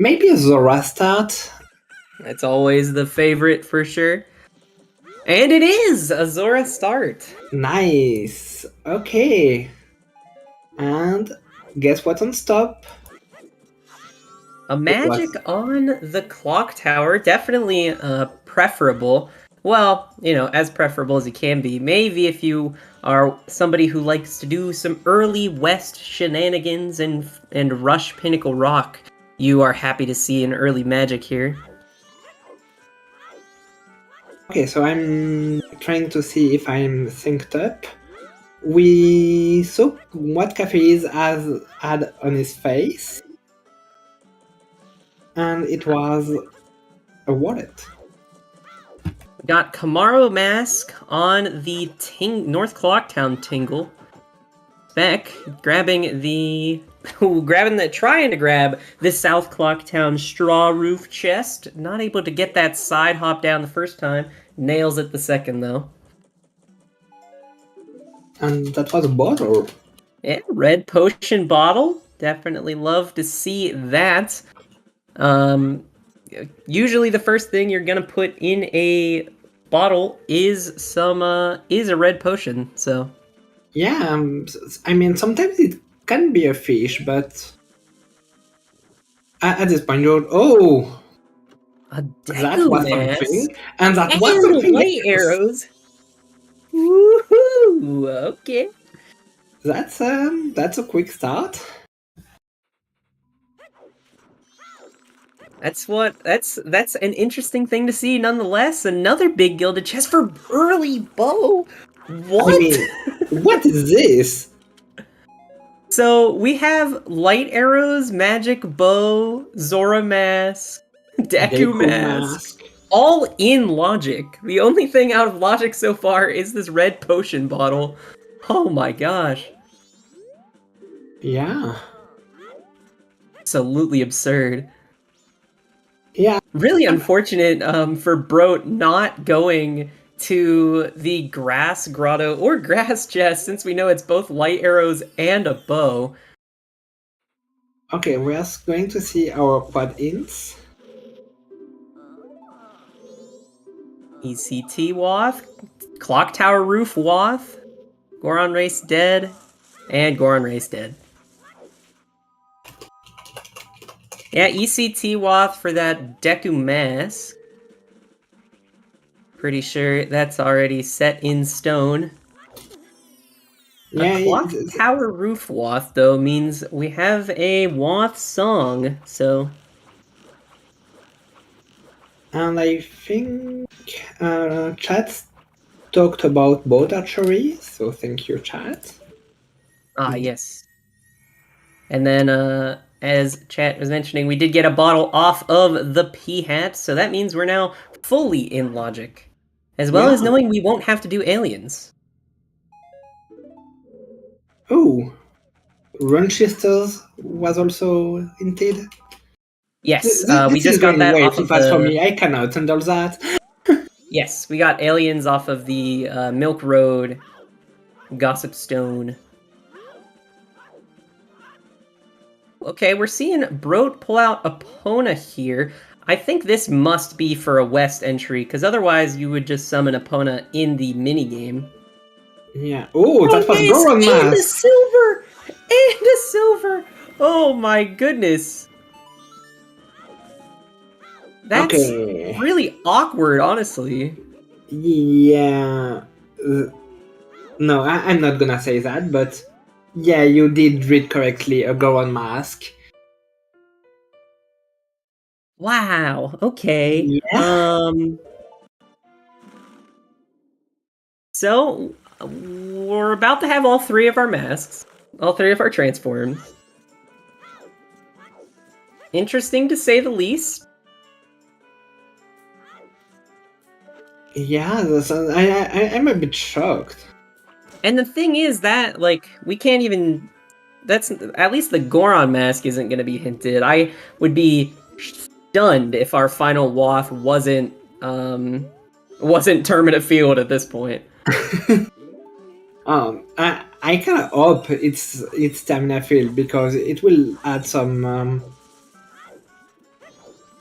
Maybe a Zora start. It's always the favorite for sure. And it is a Zora start. Nice. Okay. And guess what's on stop? A magic on the clock tower, definitely preferable. Well, as preferable as it can be. Maybe if you are somebody who likes to do some early West shenanigans and rush Pinnacle Rock, you are happy to see an early magic here. Okay, so I'm trying to see if I'm synced up. We saw what Cafes has had on his face, and it was a wallet. We got Kamaro Mask on the North Clocktown Tingle. Spec trying to grab this South Clocktown straw roof chest. Not able to get that side hop down the first time. Nails it the second though. And that was a bottle. Yeah, red potion bottle. Definitely love to see that. Usually the first thing you're gonna put in a bottle is a red potion. So yeah, I mean sometimes it can be a fish, but at this point you're that was something, and that was something light arrows. Woohoo! Okay. That's a quick start. That's an interesting thing to see nonetheless. Another big gilded chest for early bow. What? I mean, what is this? So we have light arrows, magic bow, Zora mask, Deku mask, all in logic. The only thing out of logic so far is this red potion bottle. Oh my gosh. Yeah. Absolutely absurd. Yeah. Really unfortunate for Brot not going to the grass grotto or grass chest, since we know it's both light arrows and a bow. Okay, we're going to see our quad ints. ECT Wath, Clock Tower Roof Wath, Goron Race dead, and Goron Race dead. Yeah, ECT Wath for that Deku mask. Pretty sure that's already set in stone. Yeah, a Clock Tower Roof Wath, though, means we have a Wath song, so... And I think chat talked about boat archery, so thank you, chat. Ah, yes. And then, as chat was mentioning, we did get a bottle off of the P-Hat, so that means we're now fully in logic. As well as knowing we won't have to do aliens. Oh, Runchesters was also hinted. Yes, we just got that off of for me. I cannot handle that. Yes, we got aliens off of the Milk Road, Gossip Stone. Okay, we're seeing Brot pull out Epona here. I think this must be for a West entry, because otherwise you would just summon Epona in the minigame. Yeah. Oh, that was Goron mask! And a silver! And a silver! Oh my goodness! That's really awkward, honestly. Yeah. No, I'm not gonna say that, but yeah, you did read correctly, a Goron mask. Wow, okay. Yeah. So, we're about to have all three of our masks. All three of our transforms. Interesting to say the least. Yeah, I'm a bit shocked. And the thing is that, like, we can't even... That's... At least the Goron mask isn't going to be hinted. I would be stunned if our final Wath wasn't Termina Field at this point. I kind of hope it's Termina Field, because it will add some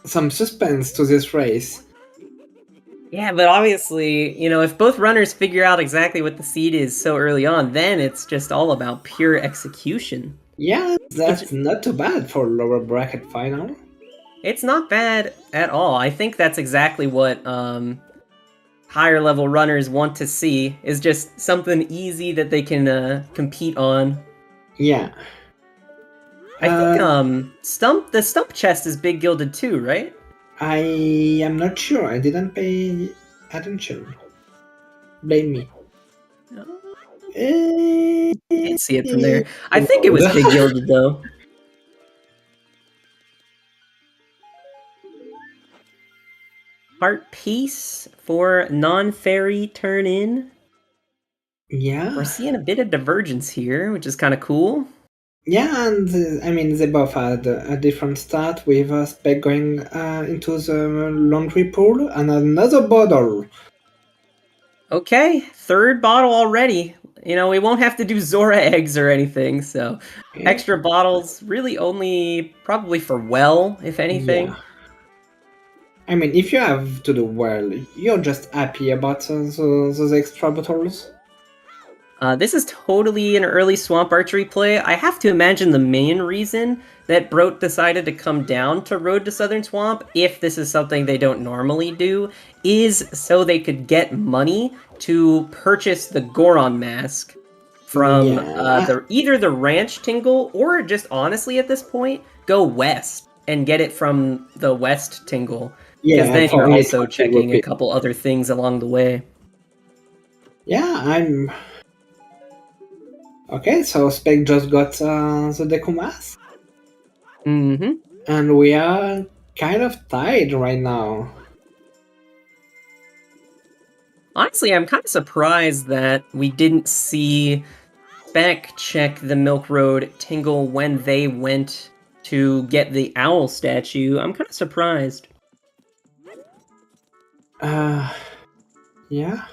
some suspense to this race. Yeah, but obviously, if both runners figure out exactly what the seed is so early on, then it's just all about pure execution. Yeah, that's not too bad for lower bracket final. It's not bad at all. I think that's exactly what higher level runners want to see, is just something easy that they can compete on. Yeah. I think the stump chest is big gilded too, right? I am not sure. I didn't pay attention. Blame me. Can't see it from there. I think it was big gilded though. Heart piece for non-fairy turn in. Yeah. We're seeing a bit of divergence here, which is kind of cool. Yeah, and I mean, they both had a different start, with Spec going into the laundry pool and another bottle. Okay, third bottle already. We won't have to do Zora eggs or anything, so extra bottles really only probably for well, if anything. Yeah. I mean, if you have to do well, you're just happy about those extra bottles. This is totally an early Swamp Archery play. I have to imagine the main reason that Brot decided to come down to Road to Southern Swamp, if this is something they don't normally do, is so they could get money to purchase the Goron mask from either the Ranch Tingle, or just honestly at this point, go west and get it from the West Tingle. Because then you're also checking a couple other things along the way. Yeah, I'm... Okay, so Spec just got the Deku mask. Mm-hmm. And we are kind of tied right now. Honestly, I'm kind of surprised that we didn't see Spec check the Milk Road Tingle when they went to get the owl statue. I'm kind of surprised. Yeah.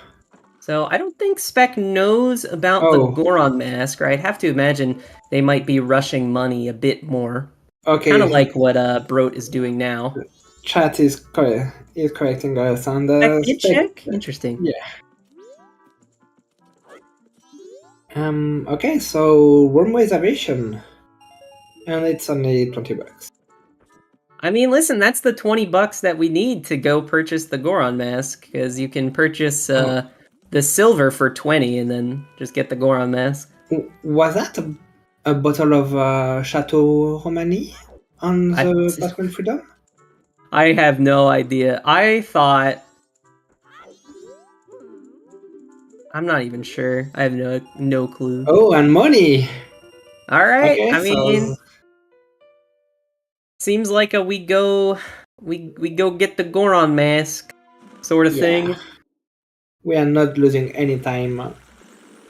So I don't think Spec knows about the Goron mask, or I'd have to imagine they might be rushing money a bit more. Okay. Kind of like what Brot is doing now. Chat is correcting us on the Spec check? Interesting. Yeah. Okay, so room reservation. And it's only $20. I mean, listen, that's the $20 that we need to go purchase the Goron mask, because you can purchase the silver for 20 and then just get the Goron mask. Was that a bottle of Chateau Romani on the Pathway Freedom? I have no idea. I thought... I'm not even sure. I have no clue. Oh, and money! Alright, okay, I mean... Seems like we go get the Goron mask sort of thing. We are not losing any time.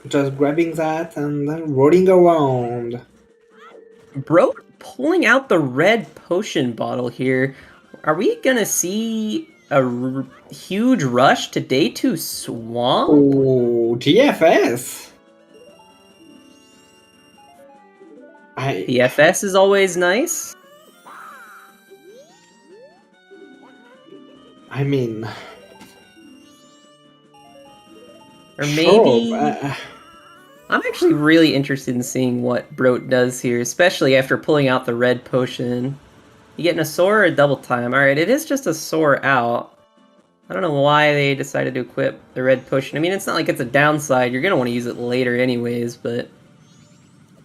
Just grabbing that and then rolling around. Bro, pulling out the red potion bottle here. Are we gonna see a huge rush to Day 2 Swamp? Oh, TFS! TFS is always nice. I mean... Or maybe... I'm actually really interested in seeing what Brot does here, especially after pulling out the red potion. You getting a soar or a double time? Alright, it is just a soar out. I don't know why they decided to equip the red potion. I mean, it's not like it's a downside. You're going to want to use it later anyways, but...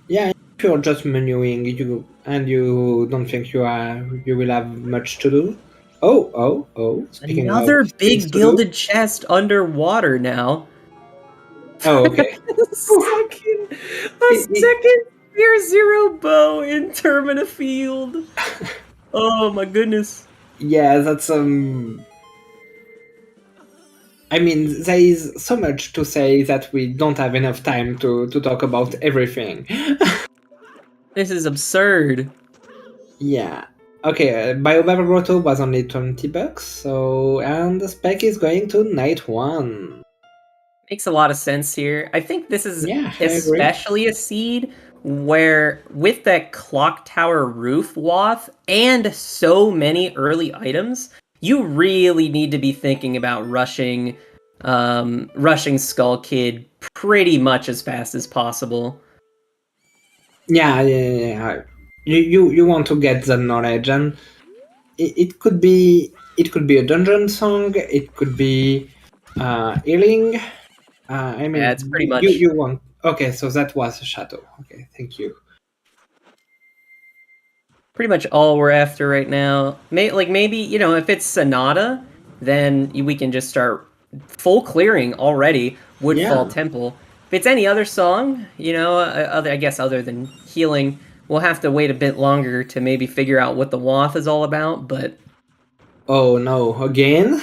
Yeah, if you're just menuing and you don't think you will have much to do. Speaking another big gilded chest underwater now. Oh, okay. a second Tier 0 bow in Termina Field. Oh my goodness. Yeah, that's I mean, there is so much to say that we don't have enough time to talk about everything. This is absurd. Yeah. Okay, Bio-Battle Grotto was only $20, so... And the Spec is going to Night 1. Makes a lot of sense here. I think this is especially a seed where with that clock tower roof wath and so many early items, you really need to be thinking about rushing Skull Kid pretty much as fast as possible. Yeah. You want to get the knowledge, and it could be a dungeon song. It could be healing. I Yeah, mean, it's pretty you much you want. Okay, so that was a shadow. Okay, thank you. all we're after right now. Maybe, you know, if it's Sonata, then we can just start full clearing already. Woodfall Yeah. Temple. If it's any other song, you know, I guess other than healing, we'll have to wait a bit longer to maybe figure out what the Wath is all about. But Oh no, again?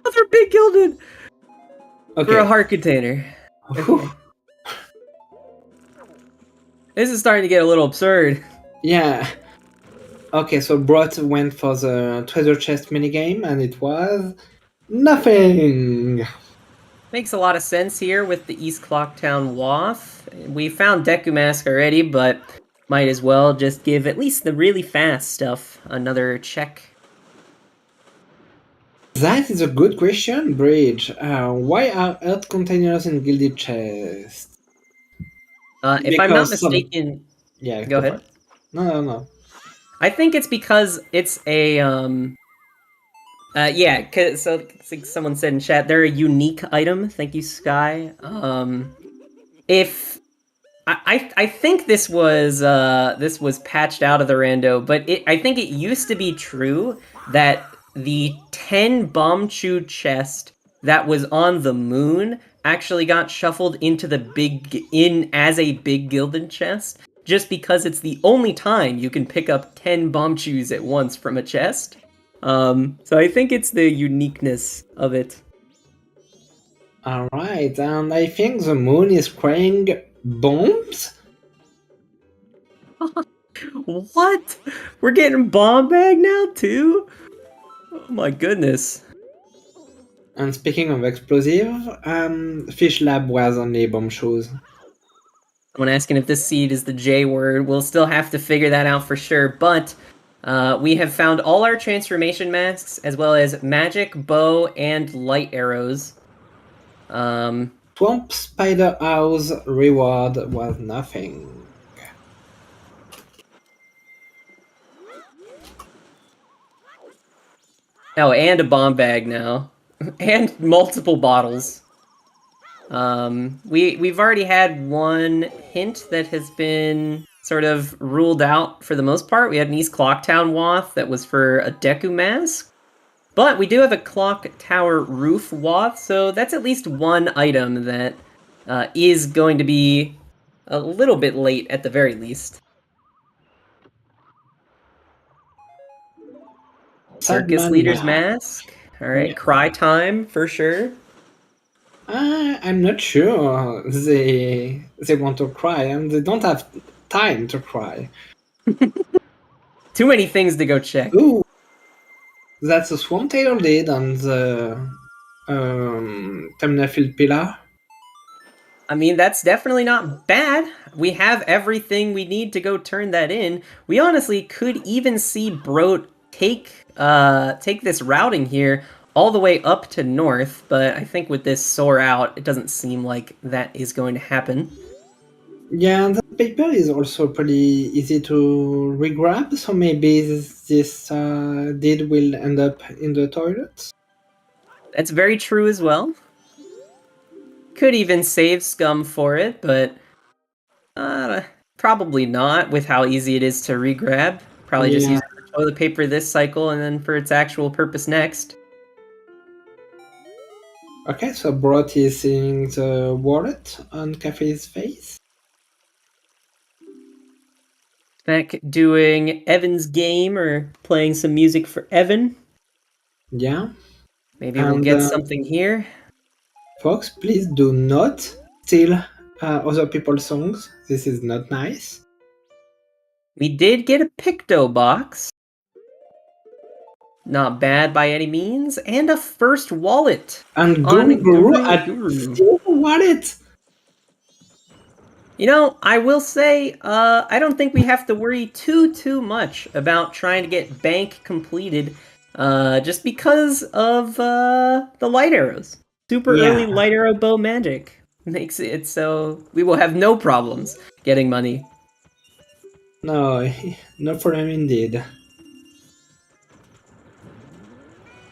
other big gilded for a Okay. heart container. Whew. Okay, this is starting to get a little absurd. Yeah. Okay, so Brot went for the treasure chest minigame, and it was nothing. Makes a lot of sense here with the East Clocktown Wath. We found Deku Mask already, but might as well just give at least the really fast stuff another check. That is a good question, Bridge. Why are earth containers in gilded chests? If I'm not Because some. mistaken, Yeah, go go for ahead. it. No. I think it's because it's a yeah, so it's like someone said in chat, they're a unique item. Thank you, Sky. If I think this was patched out of the rando, but I think it used to be true that the 10 Bombchu chest that was on the moon actually got shuffled into as a big gilded chest, just because it's the only time you can pick up 10 Bombchus at once from a chest. So I think it's the uniqueness of it. Alright, and I think the moon is spraying bombs? What? We're getting bomb bag now too? Oh my goodness. And speaking of explosive, Fish Lab was only bomb shoes. Someone asking if this seed is the J word. We'll still have to figure that out for sure, but we have found all our transformation masks, as well as magic, bow, and light arrows. Swamp Spider House reward was nothing. Oh, and a bomb bag now. And multiple bottles. We've already had one hint that has been sort of ruled out for the most part. We had an East Clocktown Wath that was for a Deku Mask. But we do have a Clock Tower Roof Wath, so that's at least one item that is going to be a little bit late at the very least. Circus Leader's Mask. Alright, Yeah. Cry Time for sure. I'm not sure they want to cry, and they don't have time to cry. Too many things to go check. Ooh, that's a Swamp Tail lead on the Terminal Field Pillar. I mean, that's definitely not bad. We have everything we need to go turn that in. We honestly could even see Brot take this routing here all the way up to north, but I think with this soar out, it doesn't seem like that is going to happen. Yeah, the paper is also pretty easy to regrab, so maybe this deed will end up in the toilets. That's very true as well. Could even save Scum for it, but probably not with how easy it is to regrab. Probably just use the toilet paper this cycle and then for its actual purpose next. Okay, so Brot is seeing the wallet on Cafe's face. Spec doing Evan's game or playing some music for Evan. Yeah. Maybe we'll get something here. Folks, please do not steal other people's songs. This is not nice. We did get a Picto box. Not bad by any means. And a first wallet. And Guru at Steel Wallet! You know, I will say, I don't think we have to worry too much about trying to get bank completed, just because of the light arrows. Super early Yeah. light arrow bow magic makes it so we will have no problems getting money. No, no problem indeed.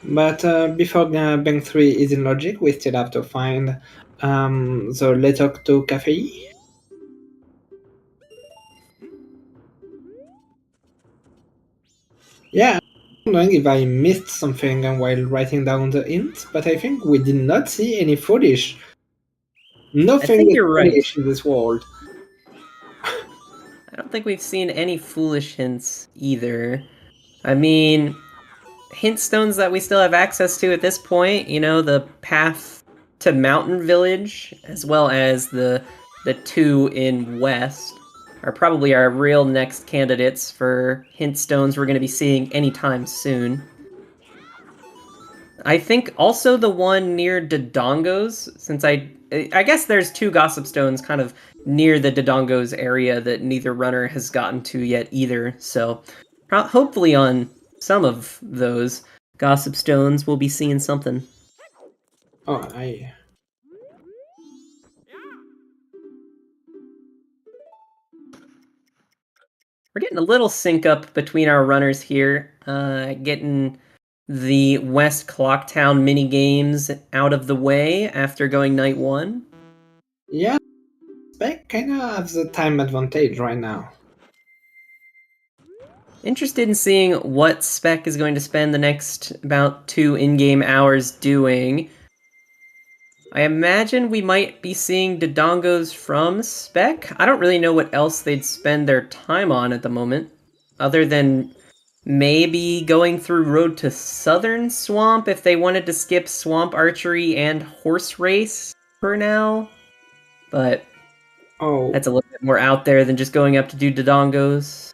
But before Bank 3 is in logic, we still have to find the letter to cafe. Yeah, I'm wondering if I missed something while writing down the hints, but I think we did not see any foolish. I Nothing think is you're right. foolish in this world. I don't think we've seen any foolish hints either. I mean, hint stones that we still have access to at this point, you know, the path to Mountain Village, as well as the two in West, are probably our real next candidates for hint stones we're going to be seeing anytime soon. I think also the one near Dodongo's, since I guess there's two gossip stones kind of near the Dodongo's area that neither runner has gotten to yet either. So hopefully on some of those gossip stones we'll be seeing something. Oh, We're getting a little sync up between our runners here, getting the West Clocktown mini games out of the way after going night one. yeah, Spec kind of has the time advantage right now. Interested in seeing what Spec is going to spend the next about 2 in-game hours doing. I imagine we might be seeing Dodongos from Spec. I don't really know what else they'd spend their time on at the moment, other than maybe going through Road to Southern Swamp if they wanted to skip Swamp Archery and Horse Race for now. But Oh, that's a little bit more out there than just going up to do Dodongos.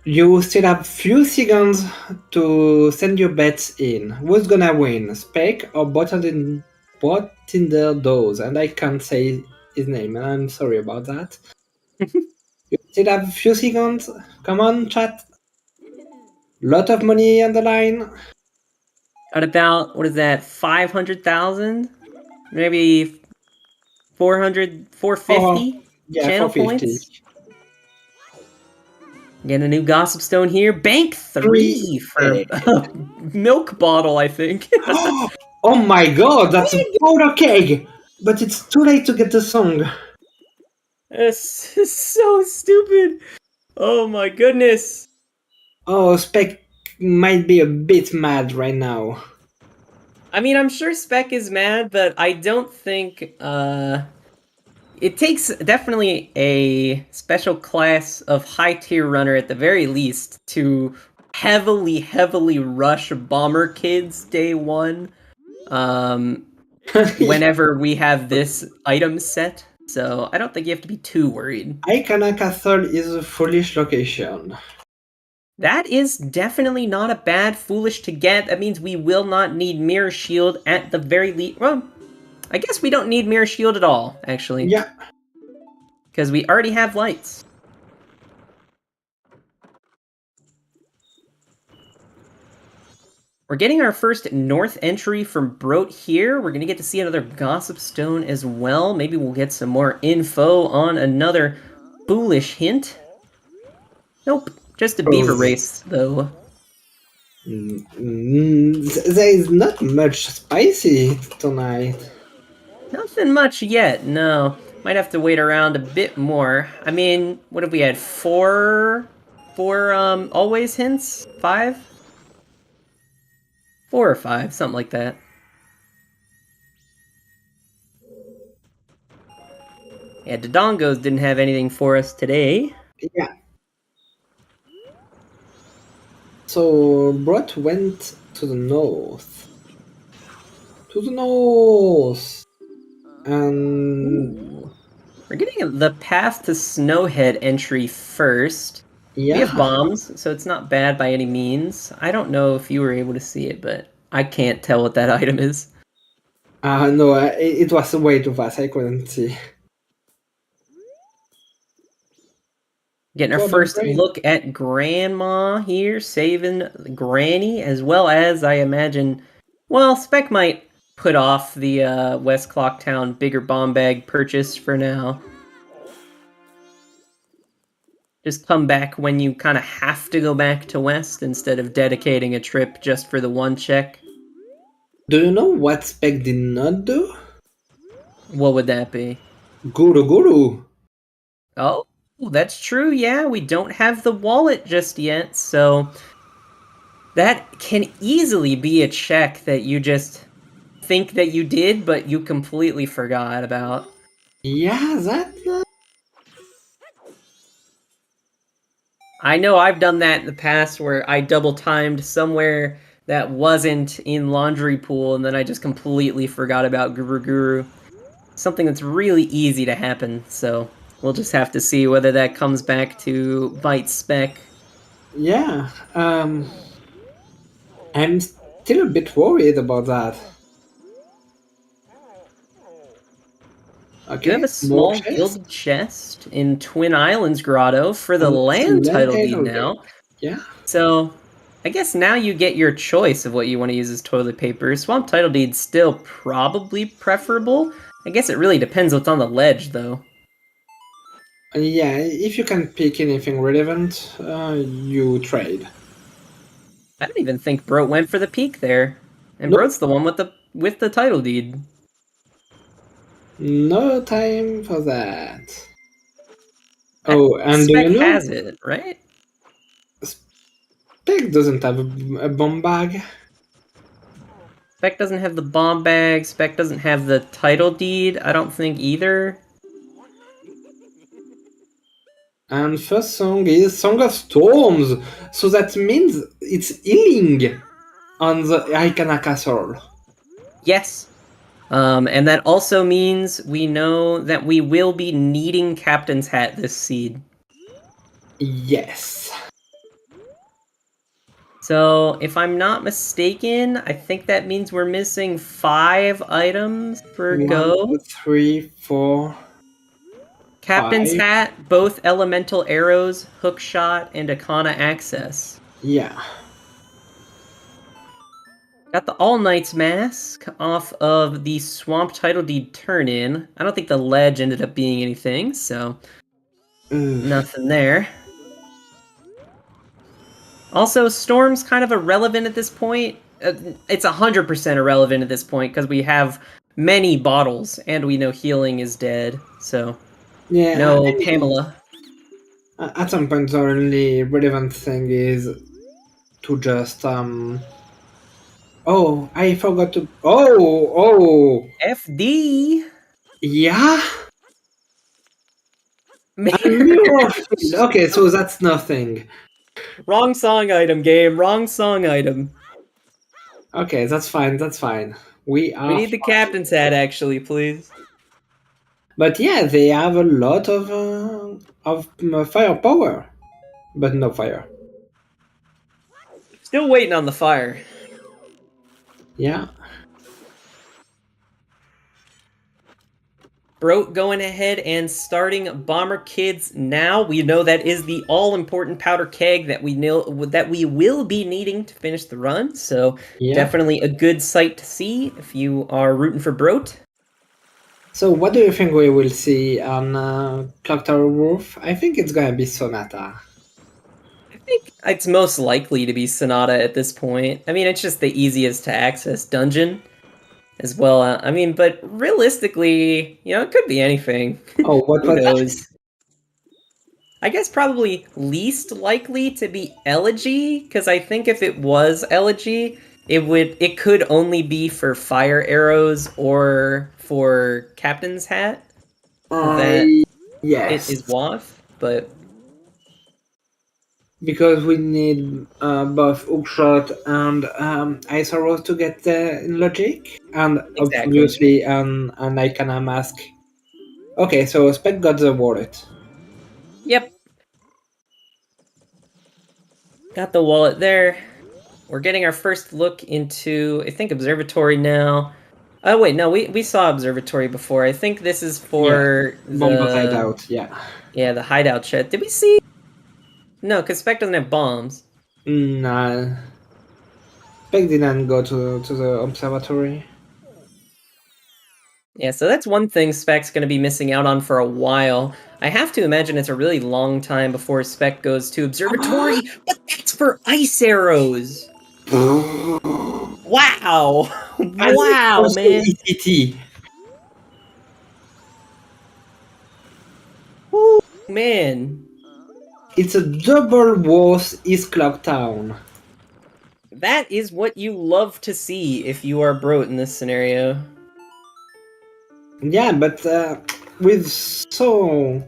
you still have few seconds to send your bets in. Who's gonna win, Spec or Brotinderdose? And I can't say his name, and I'm sorry about that. You still have few seconds. Come on, chat. Lot of money on the line. At about, what is that, 500,000? Maybe 400, Oh, 450 yeah, channel 450. points? Getting a new Gossip Stone here. Bank 3 for a milk bottle, I think. Oh my god, that's a powder keg! But it's too late to get the song. This is so stupid. Oh my goodness. Oh, Spec might be a bit mad right now. I mean, I'm sure Spec is mad, but I don't think, it takes definitely a special class of high tier runner at the very least to heavily rush Bomber Kids day one. Whenever we have this item set, so I don't think you have to be too worried. Icona Castle is a foolish location. That is definitely not a bad foolish to get. That means we will not need Mirror Shield at the very least. Well, I guess we don't need Mirror Shield at all, actually. Yeah. Because we already have lights. We're getting our first north entry from Brot here. We're going to get to see another Gossip Stone as well. Maybe we'll get some more info on another foolish hint. Nope, just a beaver race, though. There is not much spicy tonight. Nothing much yet, no. Might have to wait around a bit more. I mean, what have we had? Four always hints? 5? 4 or 5, something like that. Yeah, Dodongos didn't have anything for us today. Yeah. So Brot went to the north. To the north. And Ooh. We're getting the path to Snowhead entry first. yeah. We have bombs, so it's not bad by any means. I don't know if you were able to see it, but I can't tell what that item is. No, it was way too fast. I couldn't see. Getting our For the first brain. look at Grandma here, saving Granny, as well as, I imagine, well, Spec might put off the West Clocktown bigger bomb bag purchase for now. Just come back when you kind of have to go back to West instead of dedicating a trip just for the one check. Do you know what Spec did not do? What would that be? Guru Guru. Oh, that's true. Yeah, we don't have the wallet just yet, so that can easily be a check that you just think that you did, but you completely forgot about. Yeah, that. I know I've done that in the past where I double timed somewhere that wasn't in Laundry Pool, and then I just completely forgot about Guru Guru. Something that's really easy to happen, so we'll just have to see whether that comes back to bite Spec. Yeah. I'm still a bit worried about that. You have Okay, a more small chest. gilded chest in Twin Islands Grotto for the And land land title deed title deed. now. Yeah. So, I guess now you get your choice of what you want to use as toilet paper. Swamp title deed's still probably preferable. I guess it really depends what's on the ledge, though. Yeah, if you can pick anything relevant, you trade. I don't even think Broat went for the peak there, and Nope, Broat's the one with the title deed. no time for that. I think Oh, and do Spec you know has it, right? Spec doesn't have a bomb bag? Spec doesn't have the bomb bag. Spec doesn't have the title deed. I don't think either. And first song is Song of Storms, so that means it's healing on the Icana Castle. Yes. And that also means we know that we will be needing Captain's Hat this seed. Yes. So, if I'm not mistaken, I think that means we're missing 5 items for 1, 2, go. 3, 4, Captain's 5. Hat, both elemental arrows, hook shot, and Akana access. Yeah. Got the All Knights mask off of the Swamp title deed turn in. I don't think the ledge ended up being anything, so nothing there. Also, Storm's kind of irrelevant at this point. It's 100% irrelevant at this point because we have many bottles and we know healing is dead. So, Yeah, no I mean, Pamela. at some point the only relevant thing is to just Oh, I forgot to. Oh, FD! yeah. And mirror field. Okay, so that's nothing. Wrong song item, game. Wrong song item. Okay, that's fine. That's fine. We We are need the fine. captain's hat, actually, please. But yeah, they have a lot of firepower, but no fire. Still waiting on the fire. Yeah. Broat going ahead and starting Bomber Kids now. We know that is the all-important powder keg that we will be needing to finish the run. So Yeah. definitely a good sight to see if you are rooting for Broat. So what do you think we will see on Clock Tower Roof? I think it's gonna be Sonata. I think it's most likely to be Sonata at this point. I mean, it's just the easiest to access dungeon as well. I mean, but realistically, it could be anything. Oh, what Who was that? knows? I guess probably least likely to be Elegy, because I think if it was Elegy, it could only be for fire arrows or for Captain's Hat that it is Yes, Waff, but because we need both Hookshot and Ice Arrows to get in Logic, and exactly. obviously an Icona Mask. Okay, so Spec got the wallet. Yep. Got the wallet there. We're getting our first look into, I think, Observatory now. Oh wait, no, we saw observatory before. I think this is for Bomber the hideout. Yeah. the hideout shed. Did we see? No, because Spec doesn't have bombs. Nah. Spec didn't go to the observatory. Yeah, so that's one thing Spec's going to be missing out on for a while. I have to imagine it's a really long time before Spec goes to observatory, but that's for ice arrows. Wow, wow, man. ECT. Woo, man. It's a double worth East Clock Town. That is what you love to see if you are Brot in this scenario. Yeah, but with so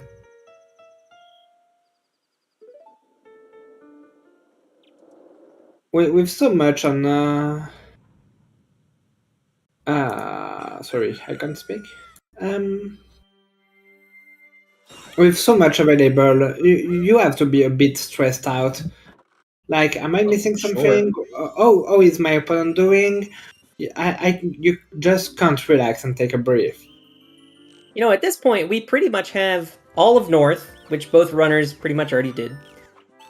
with so much on sorry, I can't speak. With so much available, you have to be a bit stressed out. Like, am I missing something? Oh, is my opponent doing? You just can't relax and take a breath. You know, at this point, we pretty much have all of North, which both runners pretty much already did.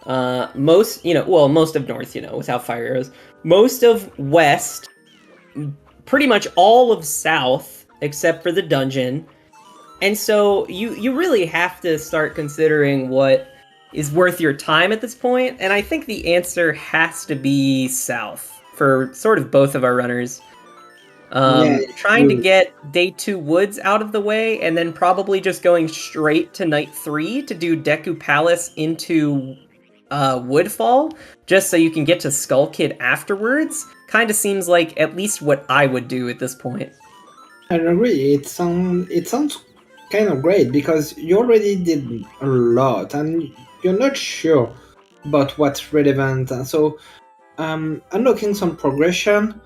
Most of North, without fire arrows. Most of West, pretty much all of South, except for the dungeon. And so you really have to start considering what is worth your time at this point, and I think the answer has to be South for sort of both of our runners. Trying to get day 2 woods out of the way, and then probably just going straight to night 3 to do Deku Palace into Woodfall, just so you can get to Skull Kid afterwards, kind of seems like at least what I would do at this point. I agree. It sounds kind of great because you already did a lot and you're not sure about what's relevant. And so unlocking some progression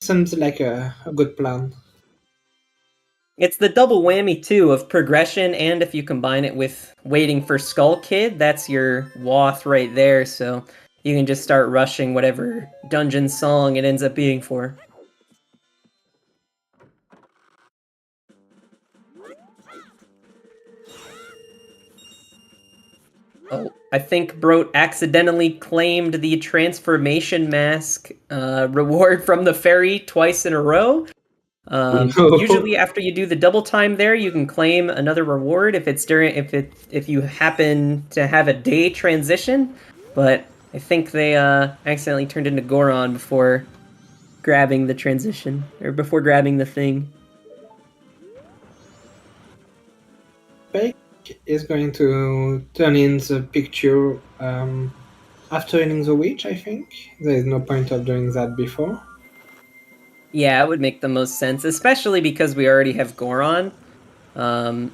seems like a good plan. It's the double whammy, too, of progression, and if you combine it with waiting for Skull Kid, that's your Wath right there, so you can just start rushing whatever dungeon song it ends up being for. Oh, I think Brot accidentally claimed the transformation mask reward from the ferry twice in a row. Usually, after you do the double time there, you can claim another reward if you happen to have a day transition. But I think they accidentally turned into Goron before grabbing the transition or before grabbing the thing. Spec is going to turn in the picture after hitting the witch. I think there is no point of doing that before. Yeah, it would make the most sense, especially because we already have Goron. Like,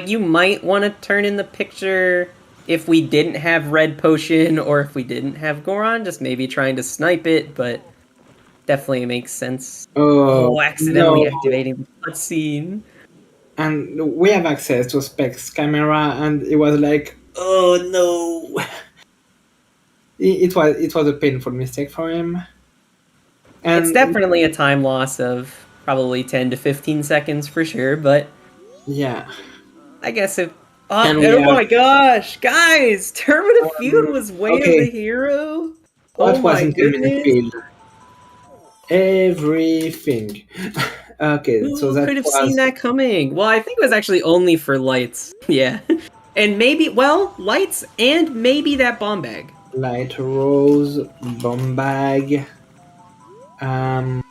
you might want to turn in the picture if we didn't have Red Potion or if we didn't have Goron, just maybe trying to snipe it, but definitely makes sense. Oh, Accidentally no. activating the cutscene. And we have access to Spec's camera, and it was like, oh no. It was a painful mistake for him. And It's definitely a time loss of probably 10 to 15 seconds for sure, but yeah. I guess if... My gosh, guys! Terminative Feud was Way of the Hero? What Oh was my in goodness! Field? Everything. Okay, Who so that could have was... seen that coming? Well, I think it was actually only for lights. Yeah. And maybe, lights and maybe that bomb bag. Light Rose, Bomb Bag. I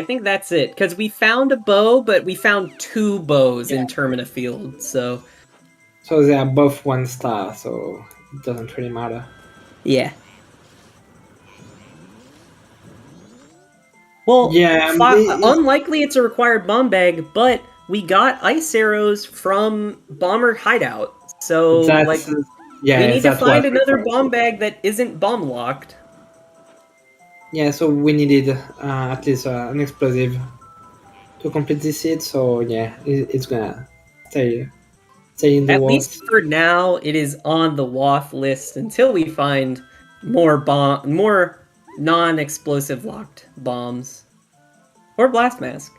think that's it, because we found a bow, but we found 2 bows in Termina Field, so... So they are both 1 star, so it doesn't really matter. Yeah. Well, unlikely it's a required bomb bag, but we got ice arrows from Bomber Hideout, so, we need to find another bomb bag that isn't bomb locked. Yeah, so we needed at least an explosive to complete this seed, so yeah, it's gonna stay in the At Wath. least for now, it is on the Wath list until we find more non-explosive locked bombs. Or blast mask.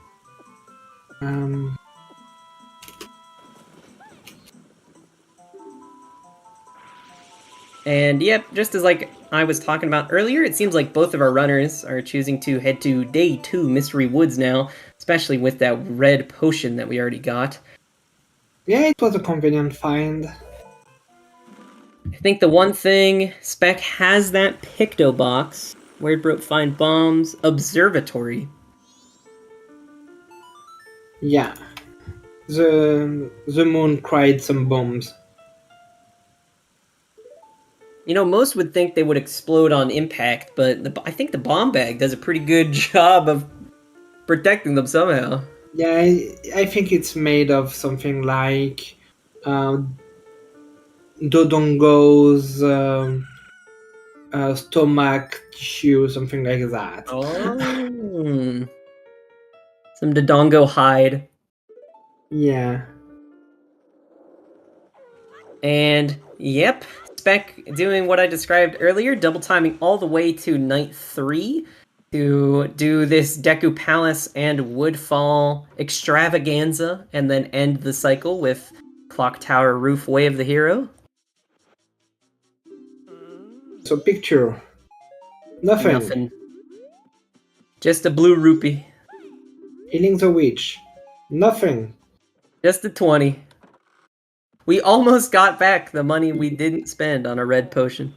And yep, just as like I was talking about earlier, it seems like both of our runners are choosing to head to Day 2 Mystery Woods now, especially with that red potion that we already got. Yeah, it was a convenient find. I think the one thing, Spec has that Picto box. Where'd Broke find bombs? Observatory. Yeah. The moon cried some bombs. You know, most would think they would explode on impact, but I think the bomb bag does a pretty good job of protecting them somehow. Yeah, I think it's made of something like Dodongo's stomach tissue, something like that. Oh. Some Dodongo hide. Yeah. And yep, Spec doing what I described earlier, double timing all the way to night 3 to do this Deku Palace and Woodfall extravaganza, and then end the cycle with Clock Tower Roof Way of the Hero. So picture. Nothing. Nothing. Just a blue rupee. Healing the witch. Nothing. Just a 20. We almost got back the money we didn't spend on a red potion.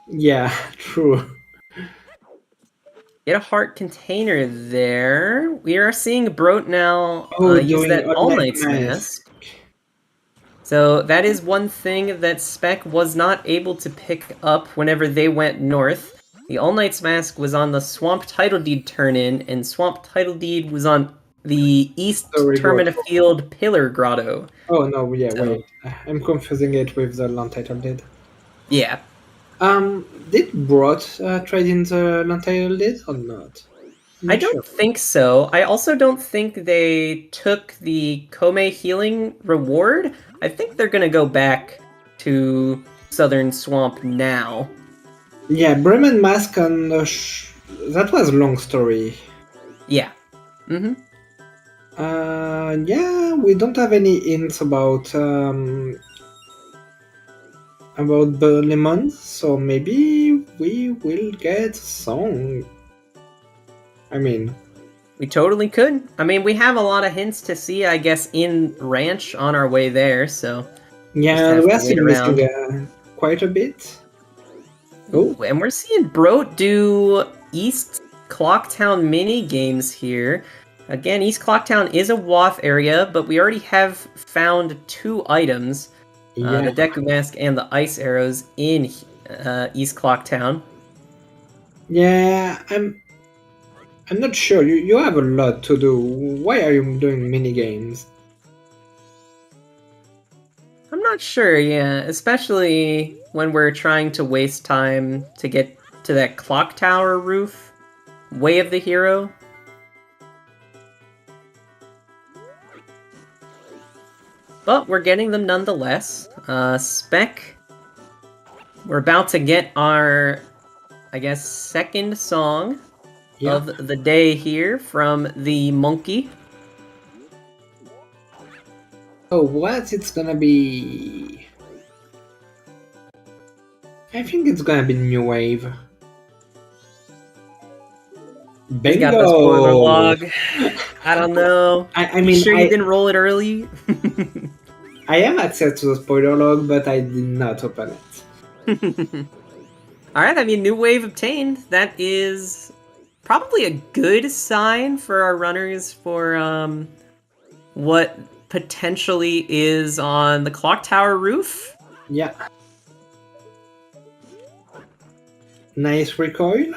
Yeah, true. Get a heart container there. We are seeing Brot now use that All Knight's Mask. So that is one thing that Spec was not able to pick up whenever they went north. The All Knight's Mask was on the Swamp Title Deed turn-in, and Swamp Title Deed was on the East Termina Field Pillar Grotto. Oh no, yeah, so, wait. I'm confusing it with the Land Title Deed. Yeah. Did Brot trade in the Land Title Deed or not? I don't think so. I also don't think they took the Kome healing reward. I think they're gonna go back to Southern Swamp now. Yeah, Bremen Mask and that was a long story. Yeah. Mm-hmm. Yeah, we don't have any hints about Lemon, so maybe we will get a song. I mean, we totally could. I mean, we have a lot of hints to see, I guess, in Ranch on our way there, so... Yeah, we're still missing quite a bit. Oh, and we're seeing Brot do East Clocktown mini games here. Again, East Clocktown is a WOTH area, but we already have found 2 items. Yeah. The Deku Mask and the Ice Arrows in East Clocktown. Yeah, I'm not sure. You have a lot to do. Why are you doing mini games? I'm not sure, yeah. Especially when we're trying to waste time to get to that clock tower roof. Way of the Hero. But we're getting them nonetheless. Spec. We're about to get our, I guess, second song of the day here from the monkey. Oh, what? It's gonna be... I think it's gonna be New Wave. Bingo! He's got the spoiler log. I don't know. I mean, sure you didn't roll it early? I have access to the spoiler log, but I did not open it. Alright, I mean, New Wave obtained. That is probably a good sign for our runners for what potentially is on the clock tower roof. Yeah. Nice recoil.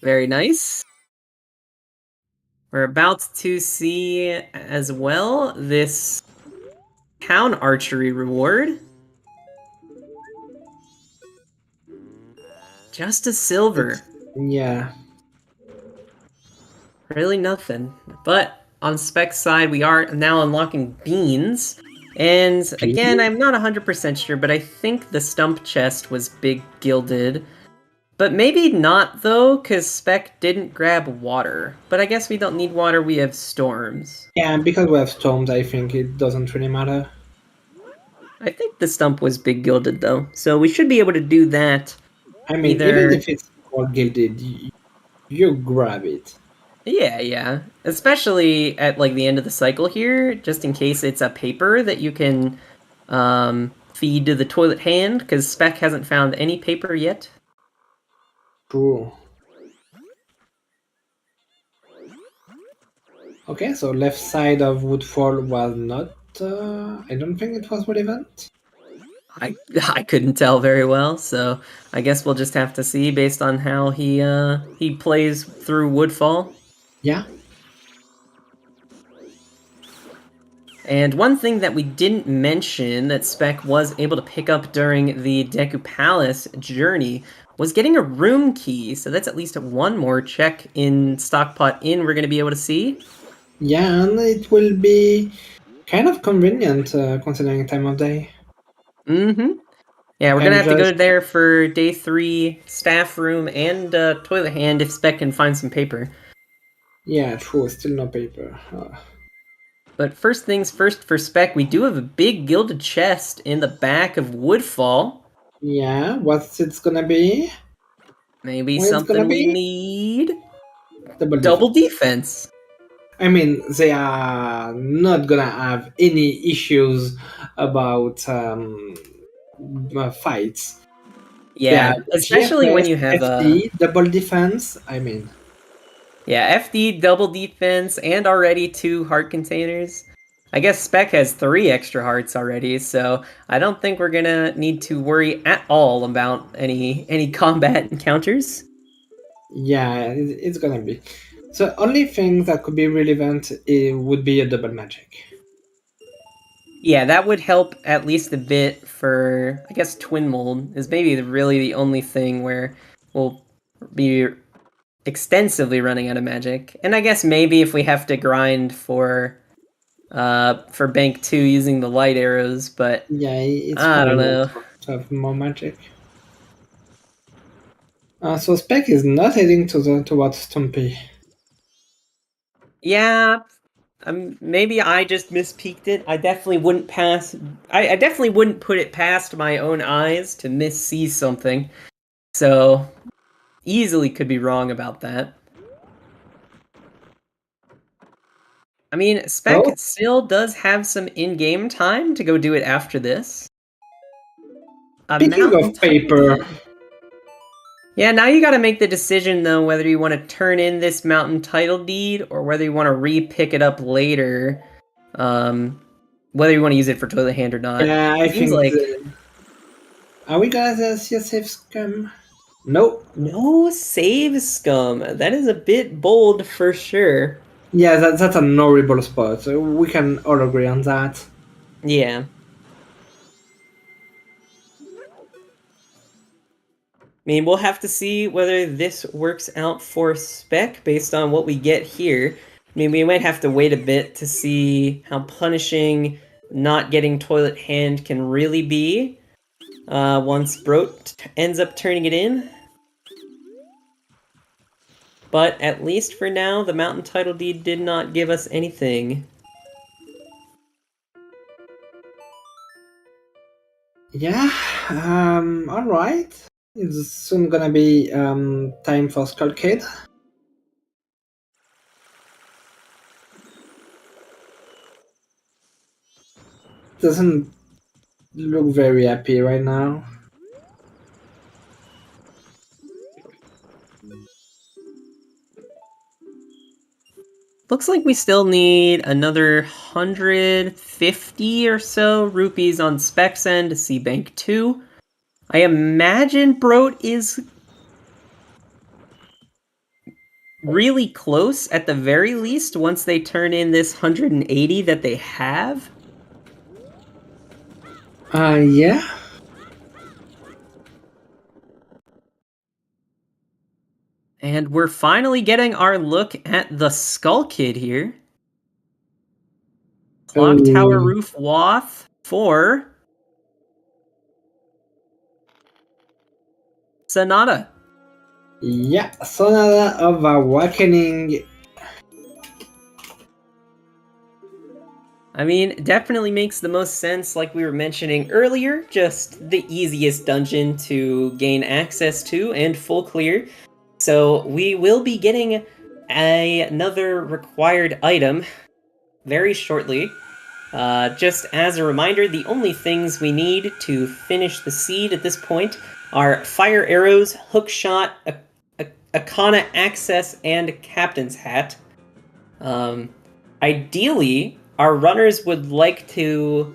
Very nice. We're about to see as well this town archery reward. Just a silver. Yeah. Really nothing. But on Spec's side, we are now unlocking beans. And again, I'm not 100% sure, but I think the stump chest was big gilded. But maybe not, though, because Spec didn't grab water. But I guess we don't need water, we have storms. Yeah, because we have storms, I think it doesn't really matter. I think the stump was big gilded, though, so we should be able to do that I mean, even either... if it's all gilded, you grab it. Yeah. Especially at, like, the end of the cycle here, just in case it's a paper that you can feed to the toilet hand, because Spec hasn't found any paper yet. True. Okay, so left side of Woodfall was not. I don't think it was relevant. I I couldn't tell very well, so I guess we'll just have to see based on how he plays through Woodfall. Yeah. And one thing that we didn't mention that Spec was able to pick up during the Deku Palace journey was getting a room key. So that's at least one more check in Stockpot Inn we're going to be able to see. Yeah, and it will be kind of convenient considering time of day. Mm-hmm. Yeah, You we're going to can have to go just. there for day 3 staff room and toilet hand if Spec can find some paper. Yeah, true, still no paper. But first things first for Spec, we do have a big gilded chest in the back of Woodfall. Yeah, what's it's gonna be? Maybe What it's gonna something we be? need? Double Double defense. defense. I mean, they are not gonna have any issues about fights. They Yeah, have especially when GFS, you have a FD, double defense. I mean, FD double defense and already 2 heart containers. I guess Spec has 3 extra hearts already, so I don't think we're gonna need to worry at all about any combat encounters. yeah, it's gonna be. So only thing that could be relevant would be a double magic. Yeah, that would help at least a bit for, I guess, Twin Mold is maybe really the only thing where we'll be extensively running out of magic. And I guess maybe if we have to grind for Bank 2 using the light arrows, but Yeah, it's I don't fine know. to have more magic. So Spec is not heading towards Stumpy. Yeah, maybe I just mispeaked it. I definitely wouldn't pass. I definitely wouldn't put it past my own eyes to missee something. So easily could be wrong about that. I mean, Spec Oh, still does have some in-game time to go do it after this. A speaking mountain of title paper, deed. Yeah, now you gotta make the decision though whether you want to turn in this mountain title deed or whether you want to re-pick it up later. Whether you want to use it for toilet hand or not. yeah, I Seems think. like Are we gonna see a safe scum? Nope. no save scum. That is a bit bold for sure. Yeah, that's an horrible spot. So we can all agree on that. Yeah. I mean, we'll have to see whether this works out for Spec based on what we get here. I mean, we might have to wait a bit to see how punishing not getting toilet hand can really be once Brot ends up turning it in. But at least for now, the mountain title deed did not give us anything. Yeah. All right. It's soon gonna be time for Skull Kid. Doesn't look very happy right now. Looks like we still need another 150 or so rupees on Spec's end to see Bank 2. I imagine Brot is really close at the very least once they turn in this 180 that they have. Yeah. And we're finally getting our look at the Skull Kid here. Clock Tower Oh, Roof Wath for Sonata. Yeah, Sonata of Awakening. I mean, definitely makes the most sense, like we were mentioning earlier, just the easiest dungeon to gain access to and full clear. So we will be getting another required item very shortly. Just as a reminder, the only things we need to finish the seed at this point are fire arrows, hook shot, a Kana access, and a captain's hat. Um, Ideally, our runners would like to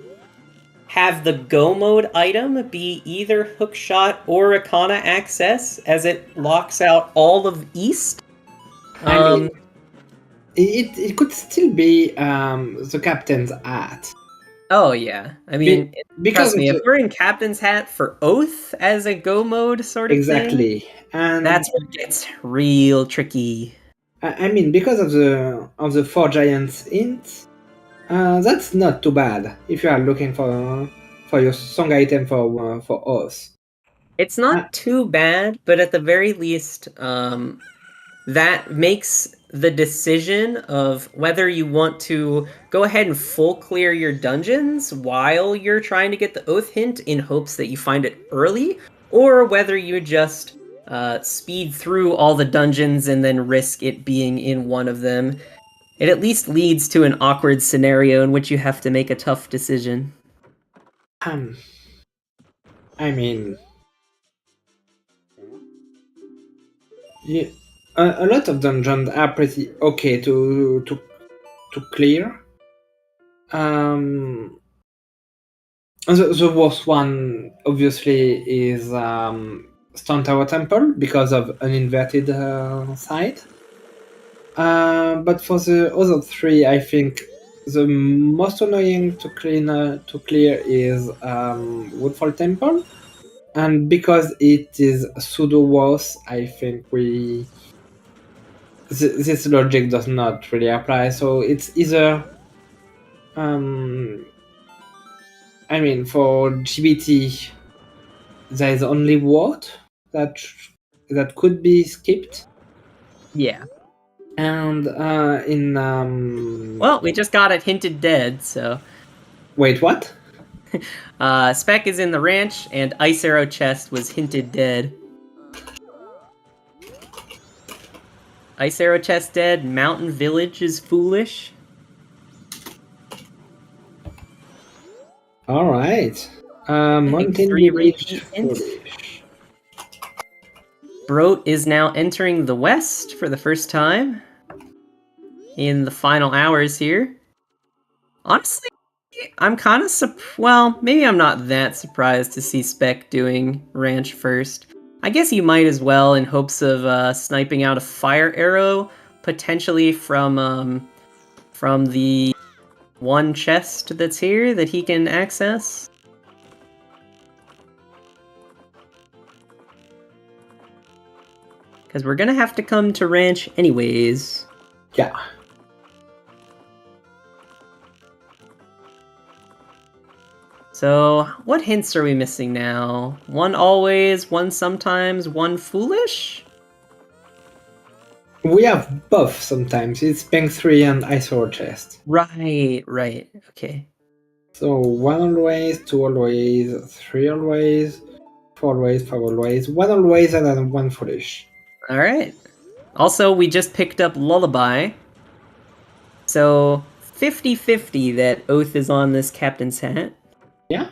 have the go mode item be either hook shot or a Kana access, as it locks out all of East. I mean, Um, it could still be the captain's hat. oh yeah, I mean, Because trust of me, if the we're in Captain's Hat for Oath as a go mode sort of thing, exactly, and that's where it gets real tricky. I mean because of the four giants int, that's not too bad if you are looking for your song item for us. It's Uh, not too bad, but at the very least, that makes the decision of whether you want to go ahead and full clear your dungeons while you're trying to get the oath hint in hopes that you find it early, or whether you just speed through all the dungeons and then risk it being in one of them. It at least leads to an awkward scenario in which you have to make a tough decision. um, I mean, you, a lot of dungeons are pretty okay to clear. Um, the worst one obviously is Stone Tower Temple because of an inverted side. But for the other three, I think the most annoying to clear is Woodfall Temple, and because it is pseudo worse, I think this logic does not really apply. So it's either I mean for GBT there is only word that that could be skipped, Yeah. and in Well, we just got it hinted dead, so. wait, what? Spec is in the ranch, and Ice Arrow Chest was hinted dead. Ice Arrow Chest dead, Mountain Village is foolish. All right. I think Mountain 3 Village repeat hints. Foolish. Broat is now entering the west for the first time in the final hours here. Honestly, I'm kind of well, maybe I'm not that surprised to see Spec doing ranch first. I guess you might as well in hopes of sniping out a fire arrow, potentially from the one chest that's here that he can access. Because we're gonna have to come to ranch anyways. Yeah. So, what hints are we missing now? One always, one sometimes, one foolish? We have both sometimes. It's Bank 3 and Ice War Chest. Right, okay. So 1 always, 2 always, 3 always, 4 always, 5 always, 1 always, and then 1 foolish. Alright. Also, we just picked up Lullaby. So, 50-50 that Oath is on this captain's hat. Yeah.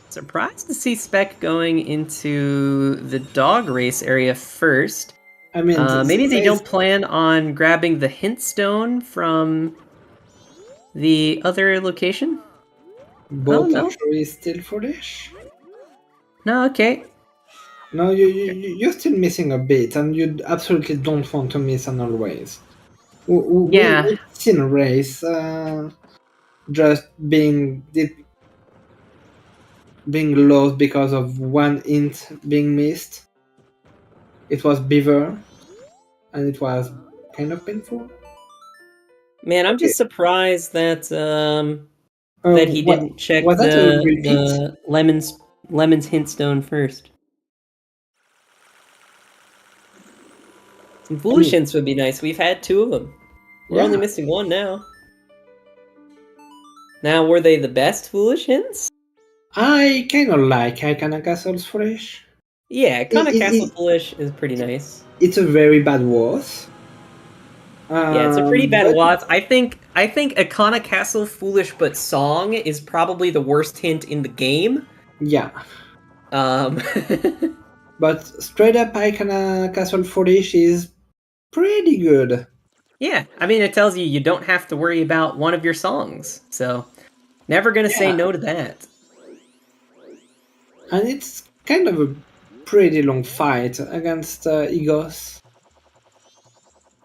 Surprised to see Spec going into the dog race area first. I mean, Maybe they don't plan on grabbing the hint stone from the other location? both no. actually still foolish. No, okay. No, you're still missing a bit, and you absolutely don't want to miss an always. Yeah. We've seen a race just being lost because of one int being missed. It was Beaver, and it was kind of painful. Man, I'm Okay. just surprised that that he didn't check Was that a repeat? the lemons hint stone first. Some foolish hints would be nice. We've had 2 of them. We're only Yeah, missing 1 now. Now, were they the best foolish hints? I kind of like Icona Castle's Foolish. Yeah, It, Kana it, Castle it, Foolish is pretty nice. it's a very bad worth. Yeah, it's a pretty bad But Watts. I think Akana Castle Foolish but Song is probably the worst hint in the game. yeah, Um, but straight up Icona Castle Foolish is pretty good. yeah, I mean it tells you you don't have to worry about one of your songs. So, never gonna say Yeah, no to that. and it's kind of a pretty long fight against Egos.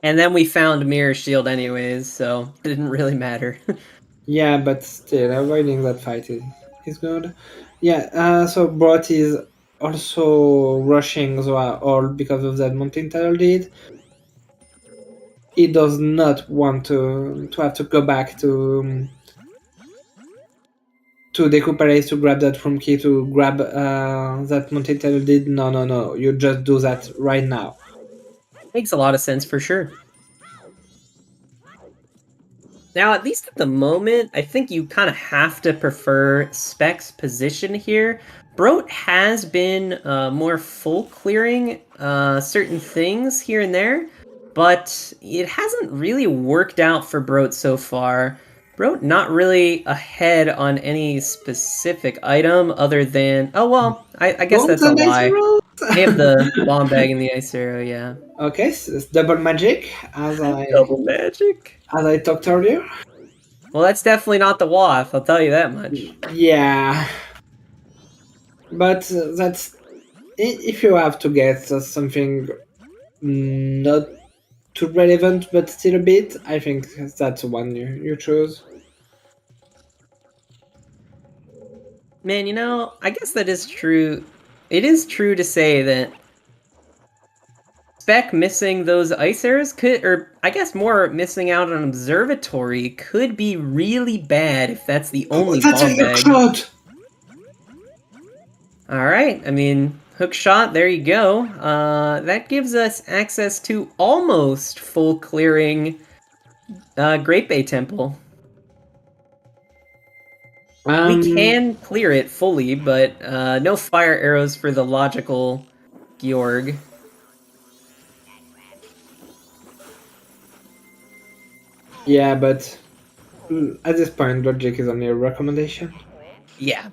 And then we found Mirror Shield anyways, so it didn't really matter. Yeah, but still, avoiding that fight is good. Yeah, so Brot is also rushing as well, all because of that mountain title deed. He does not want to have to go back to recuperate, to grab that room key, to grab that mountain title deed. No, no, no. You just do that right now. Makes a lot of sense for sure. Now, at least at the moment, I think you kind of have to prefer Spec's position here. Broat has been more full clearing certain things here and there, but it hasn't really worked out for Broat so far. Broat not really ahead on any specific item other than... Oh, well, I guess Bombs that's a and ice lie. arrows? They have the bomb bag and the ice arrow, yeah. Okay, so it's double magic, Double magic? as I talked earlier. Well, that's definitely not the Wath, I'll tell you that much. Yeah, but that's if you have to get something not too relevant but still a bit, I think that's the one you choose. Man, I guess that is true. It is true to say that Spec missing those ice arrows could, or I guess more missing out on observatory could be really bad if that's the only That's a bomb hook bag. shot! Alright, I mean, hook shot, there you go. That gives us access to almost full clearing Great Bay Temple. We can clear it fully, but no fire arrows for the logical Georg. Yeah, but at this point, logic is only a recommendation. Yeah,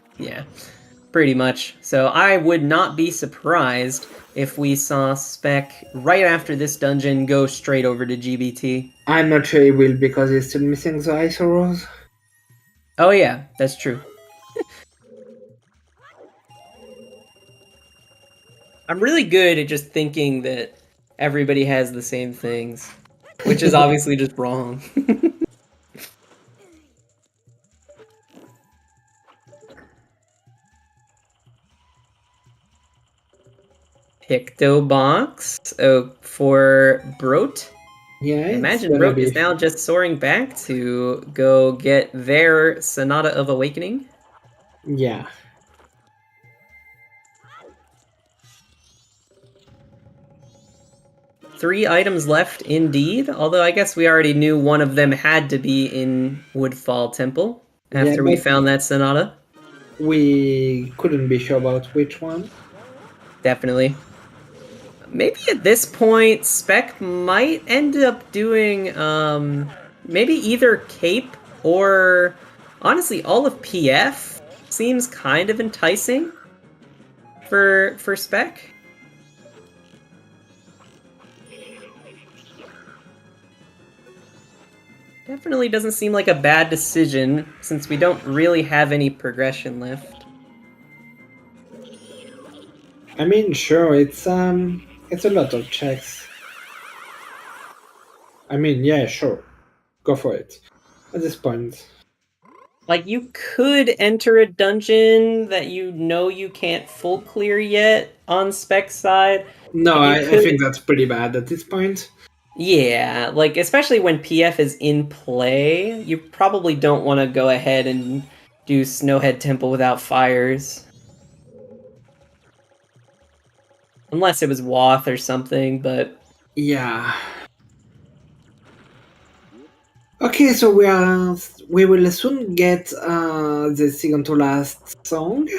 pretty much. So I would not be surprised if we saw Spec right after this dungeon go straight over to GBT. I'm not sure he will because he's still missing the ice arrows. Oh yeah, that's true. I'm really good at just thinking that everybody has the same things, which is obviously just wrong. Picto box. Oh, for Brot. Yeah, I it's imagine gonna Brot be. is now just soaring back to go get their Sonata of Awakening. Yeah. 3 items left indeed, although I guess we already knew one of them had to be in Woodfall Temple Yeah, after we but found that Sonata. we couldn't be sure about which one. Definitely. Maybe at this point, Spec might end up doing maybe either Cape or honestly all of PF seems kind of enticing for Spec. Definitely doesn't seem like a bad decision, since we don't really have any progression left. I mean, sure, it's a lot of checks. I mean, yeah, sure, go for it. At this point, Like, you could enter a dungeon that you know you can't full clear yet on Spec side. no, And you I could... think that's pretty bad at this point. Yeah, like, especially when PF is in play, you probably don't want to go ahead and do Snowhead Temple without fires. Unless it was Wath or something, but Yeah. Okay, so we will soon get the second to last song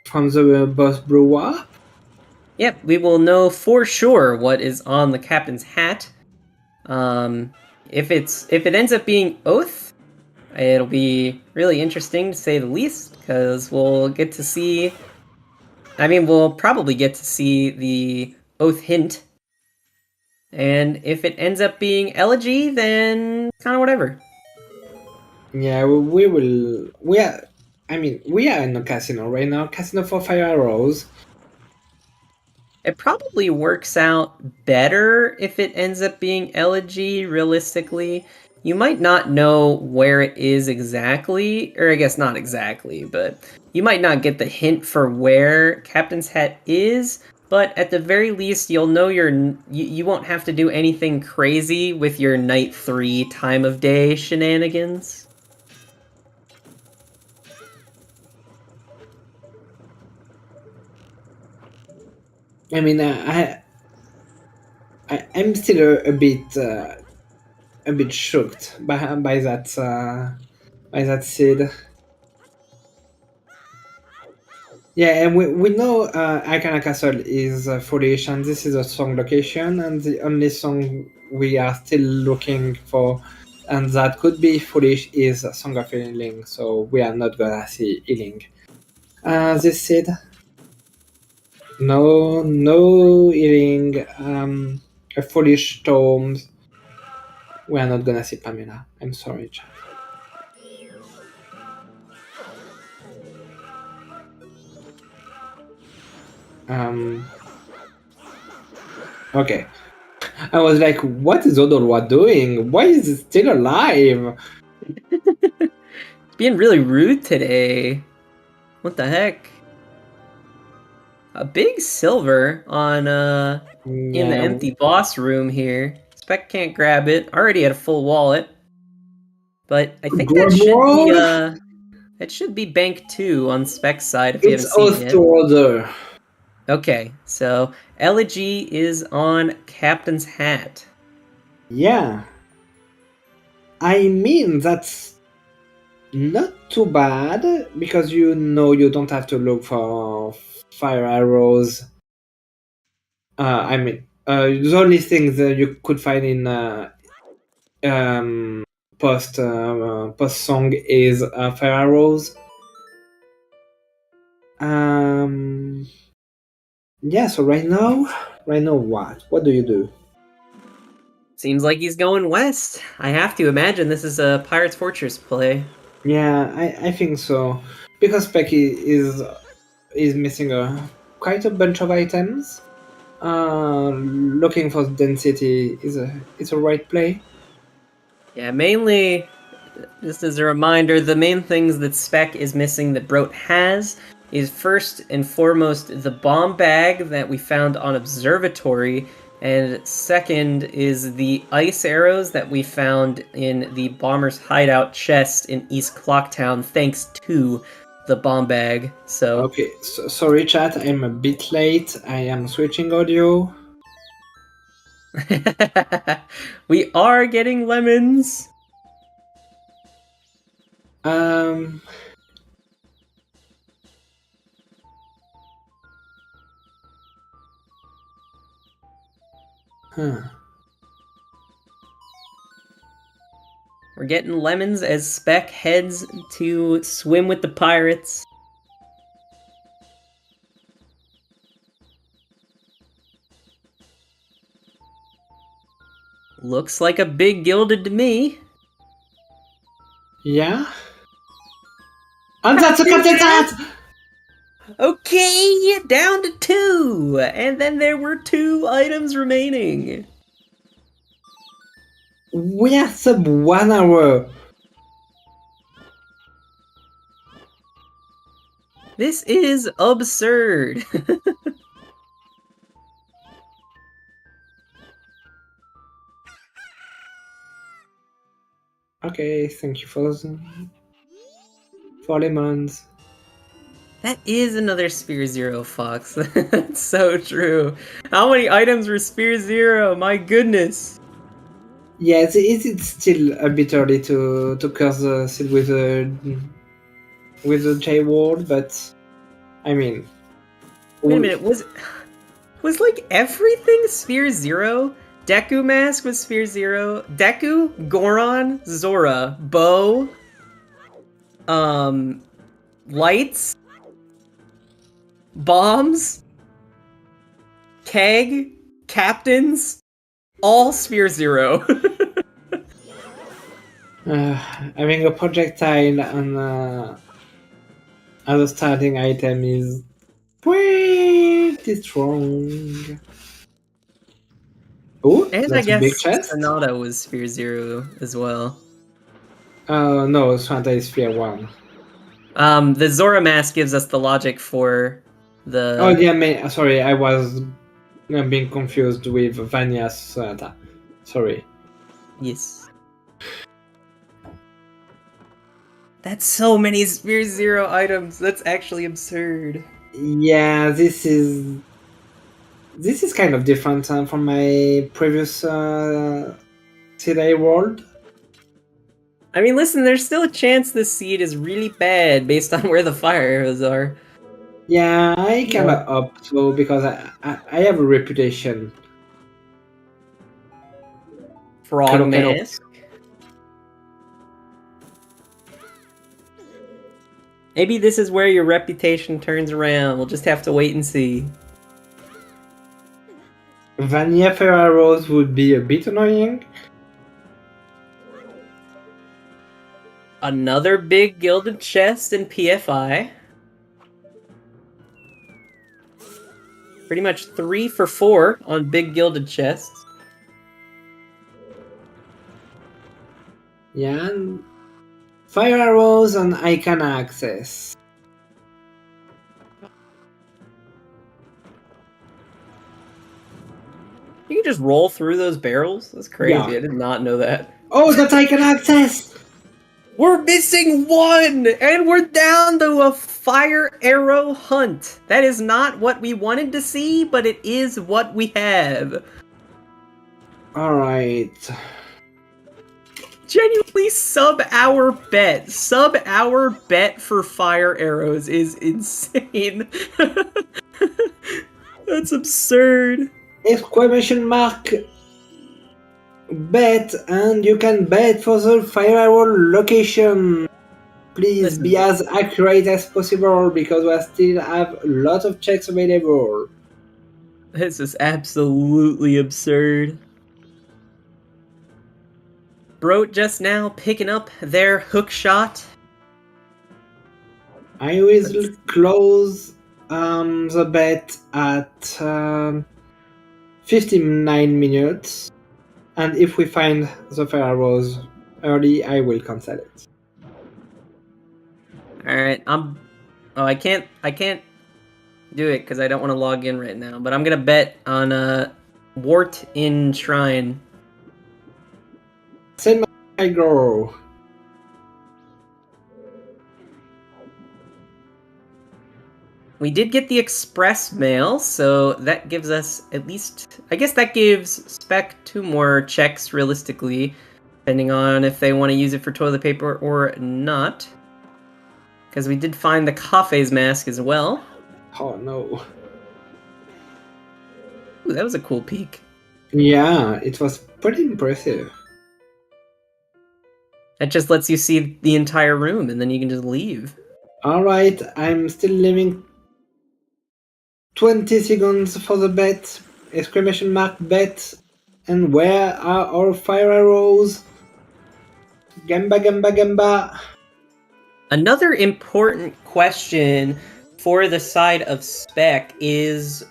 from the boss brewer. Yep, we will know for sure what is on the captain's hat. If it ends up being Oath, it'll be really interesting to say the least, because we'll get to see. I mean, we'll probably get to see the Oath hint. And if it ends up being Elegy, then kind of whatever. Yeah, we will. We are. I mean, we are in a casino right now. Casino for fire arrows. It probably works out better if it ends up being Elegy, realistically. You might not know where it is exactly, or I guess not exactly, but you might not get the hint for where Captain's Hat is, but at the very least, you'll know you won't have to do anything crazy with your Night 3 time of day shenanigans. I mean, I'm still a bit shocked by that seed. Yeah, and we know Arcana Castle is foolish, and this is a song location, and the only song we are still looking for, and that could be foolish, is Song of Healing. So we are not gonna see healing. This seed, no healing. A foolish storm. We are not gonna see Pamela. I'm sorry, chat. Um. Okay. I was like, what is Odolwa doing? Why is he still alive? Being really rude today. What the heck? A big silver on in the Yeah. empty boss room here. Spec can't grab it. Already had a full wallet. But I think that Grab should be more? bank 2 on Spec's side if you It's haven't seen it us to yet. order. Okay, so Elegy is on Captain's Hat. Yeah. I mean, that's not too bad because you know you don't have to look for fire arrows. I mean, the only thing that you could find in um, post song is fire arrows. Um, yeah. So right now, what do you do? Seems like he's going west. I have to imagine this is a Pirate's Fortress play. Yeah, I think so because Pecky is missing quite a bunch of items. Looking for density is a right play. Yeah, mainly, just as a reminder, the main things that Spec is missing that Brot has is first and foremost the bomb bag that we found on Observatory, and second is the ice arrows that we found in the bomber's hideout chest in East Clocktown, thanks to the bomb bag. So, Okay, sorry chat, I'm a bit late. I am switching audio. we are getting lemons. Um, huh. We're getting lemons as Spec heads to swim with the pirates. Looks like a big gilded to me. Yeah. And that's a captain's hat! Okay, down to 2! And then there were 2 items remaining. We are sub 1 hour. This is absurd. Okay, thank you for lemons. That is another Sphere Zero, Fox. That's so true. How many items were Sphere Zero? My goodness. Yes, it's still a bit early to curse the seal with the J word, but I mean, Wait a minute, was like everything Sphere Zero? Deku Mask was Sphere Zero. Deku, Goron, Zora, Bow, lights, bombs, keg, captains, all Sphere Zero. having a projectile and as a starting item is pretty strong. Oh, And I that's a big guess chest. Sonata was Sphere Zero as well. No, Santa is Sphere 1. The Zora mask gives us the logic for the. Oh, yeah, sorry, I was being confused with Vanya's Sonata. Sorry. Yes. That's so many Sphere Zero items. That's actually absurd. Yeah, this is kind of different from my previous today world. I mean, listen, there's still a chance this seed is really bad based on where the fire arrows are. Yeah, I kind of up though because I have a reputation. Frog Hello, hello. mask. Maybe this is where your reputation turns around. We'll just have to wait and see. Vanilla fire arrows would be a bit annoying. Another big gilded chest in PFI. Pretty much 3 for 4 on big gilded chests. Yeah, and fire arrows and icon access. You can just roll through those barrels? That's crazy. Yeah. I did not know that. Oh, that's icon access! We're missing one! And we're down to a fire arrow hunt. That is not what we wanted to see, but it is what we have. Alright. Genuinely sub-hour bet. Sub-hour bet for fire arrows is insane. That's absurd. Exclamation mark bet, and you can bet for the fire arrow location. Please be as accurate as possible because we still have a lot of checks available. This is absolutely absurd. Bro just now picking up their hook shot. I will close the bet at 59 minutes, and if we find the fire arrows early, I will cancel it. Alright, I can't do it because I don't want to log in right now, but I'm gonna bet on Wart in Shrine. Send my girl. We did get the express mail, so that gives us at least... I guess that gives Spec 2 more checks, realistically, depending on if they want to use it for toilet paper or not. Because we did find the Cafe's mask as well. Oh no. Ooh, that was a cool peek. Yeah, it was pretty impressive. That just lets you see the entire room, and then you can just leave. Alright, I'm still leaving 20 seconds for the bet. Exclamation mark bet. And where are our fire arrows? Gamba, gamba, gamba. Another important question for the side of Spec is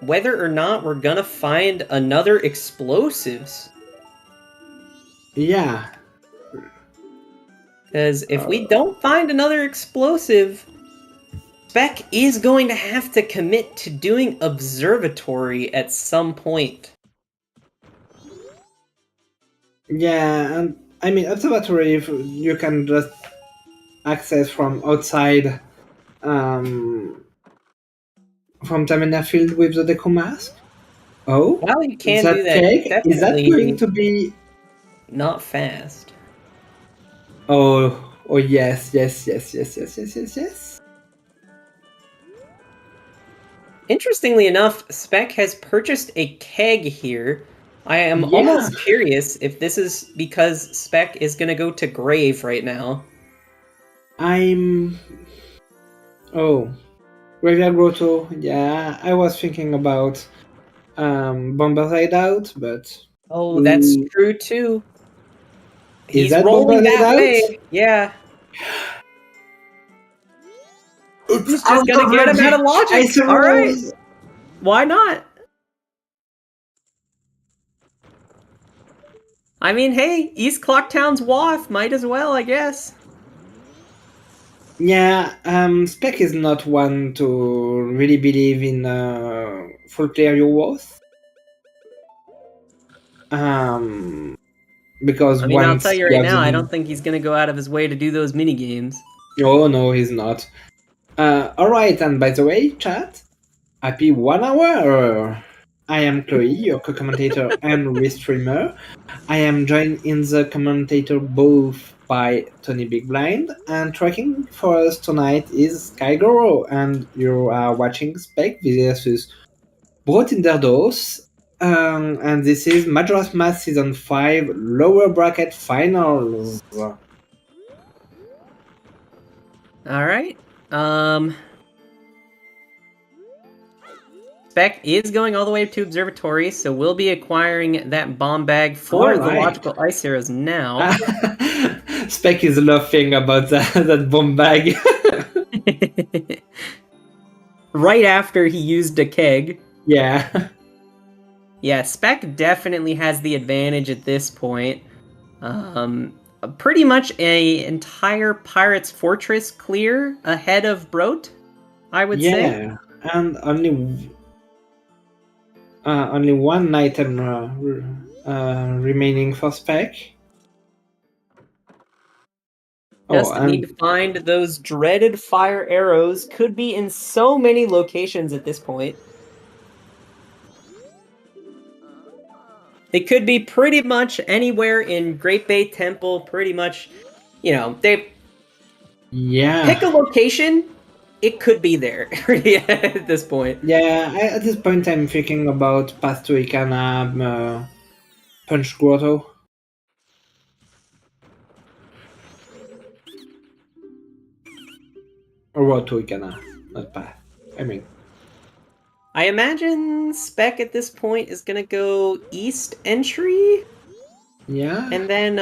whether or not we're gonna find another explosives. Yeah. Because if we don't find another explosive, Spec is going to have to commit to doing observatory at some point. Yeah, and I mean, observatory, you can just access from outside um, from Tamina Field with the Deco Mask. Oh, Well, you can do that that. It's cake, is that going definitely to be... not fast. Oh, yes, yes, yes, yes, yes, yes, yes, yes. Interestingly enough, Spec has purchased a keg here. I am Yeah, almost curious if this is because Spec is going to go to Grave right now. I'm... Oh, Graveyard Grotto, yeah, I was thinking about Bomber's Hideout, but... Oh, that's Ooh, true too. is He's that rolling Bomber's that Hideout? way. Yeah. It's He's just out going to of get him out logic! of logic. Ice All right. Arrows! Why not? I mean, hey, East Clocktown's Wath, might as well, I guess. Yeah, Spec is not one to really believe in full player your worth. Because I mean, I'll tell once you you right have now, I the... don't think he's going to go out of his way to do those mini games. Oh no, he's not. Alright, and by the way, chat, happy 1 hour! I am Chloe, your co-commentator and restreamer. I am joined in the commentator booth by Tony Big Blind, and tracking for us tonight is Skygoro, and you are watching Spec versus Brotinderdose, and this is Majora's Mask Season 5 Lower Bracket Finals. All right. Spec is going all the way to Observatory, so we'll be acquiring that bomb bag for the Alright. logical ice arrows now. Spec is laughing about that bomb bag. Right after he used a keg. Yeah. Yeah, Spec definitely has the advantage at this point. Pretty much a entire Pirate's Fortress clear ahead of Brot, I would say. Yeah. And only one item remaining for Spec. Just need to And find those dreaded fire arrows. Could be in so many locations at this point. It could be pretty much anywhere in Great Bay Temple, pretty much, they yeah. pick a location, it could be there at this point. Yeah, at this point I'm thinking about Path to Ikana, Punch Grotto. Or Road to Ikana, not Path. I mean... I imagine Spec at this point is gonna go East Entry, Yeah. and then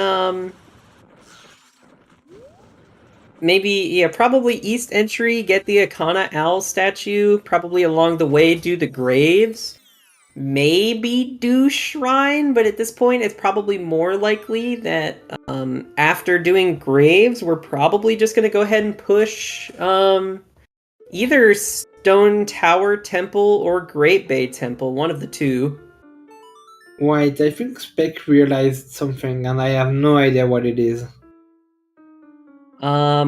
probably East Entry, get the Akana Owl statue, probably along the way do the Graves, maybe do Shrine, but at this point it's probably more likely that after doing Graves, we're probably just gonna go ahead and push either Stone Tower Temple or Great Bay Temple, one of the two. Wait, I think Spec realized something and I have no idea what it is. I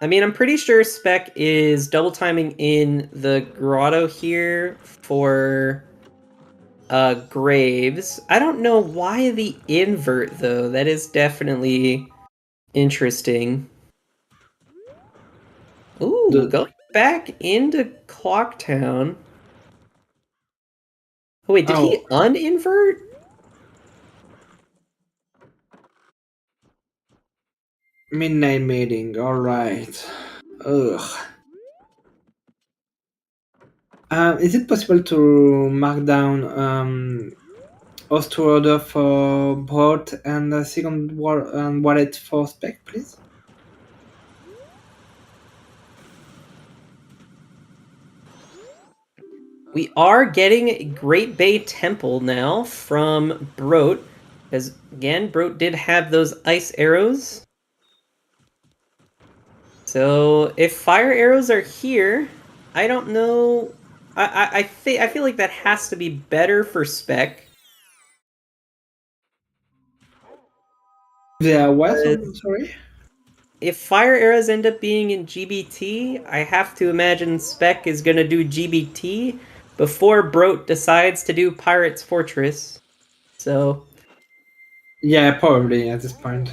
mean, I'm pretty sure Spec is double timing in the grotto here for Graves. I don't know why the invert though. That is definitely interesting. Ooh, going back into Clocktown. Oh wait, did he uninvert? Midnight Meeting, alright. Ugh. Is it possible to mark down host to order for Brot and a second wallet for Spec, please? We are getting Great Bay Temple now from Brot. Because, again, Brot did have those ice arrows. So, if fire arrows are here, I don't know... I feel like that has to be better for Spec. There was one, sorry? if fire arrows end up being in GBT, I have to imagine Spec is gonna do GBT before Broat decides to do Pirate's Fortress. So Yeah, probably at this point.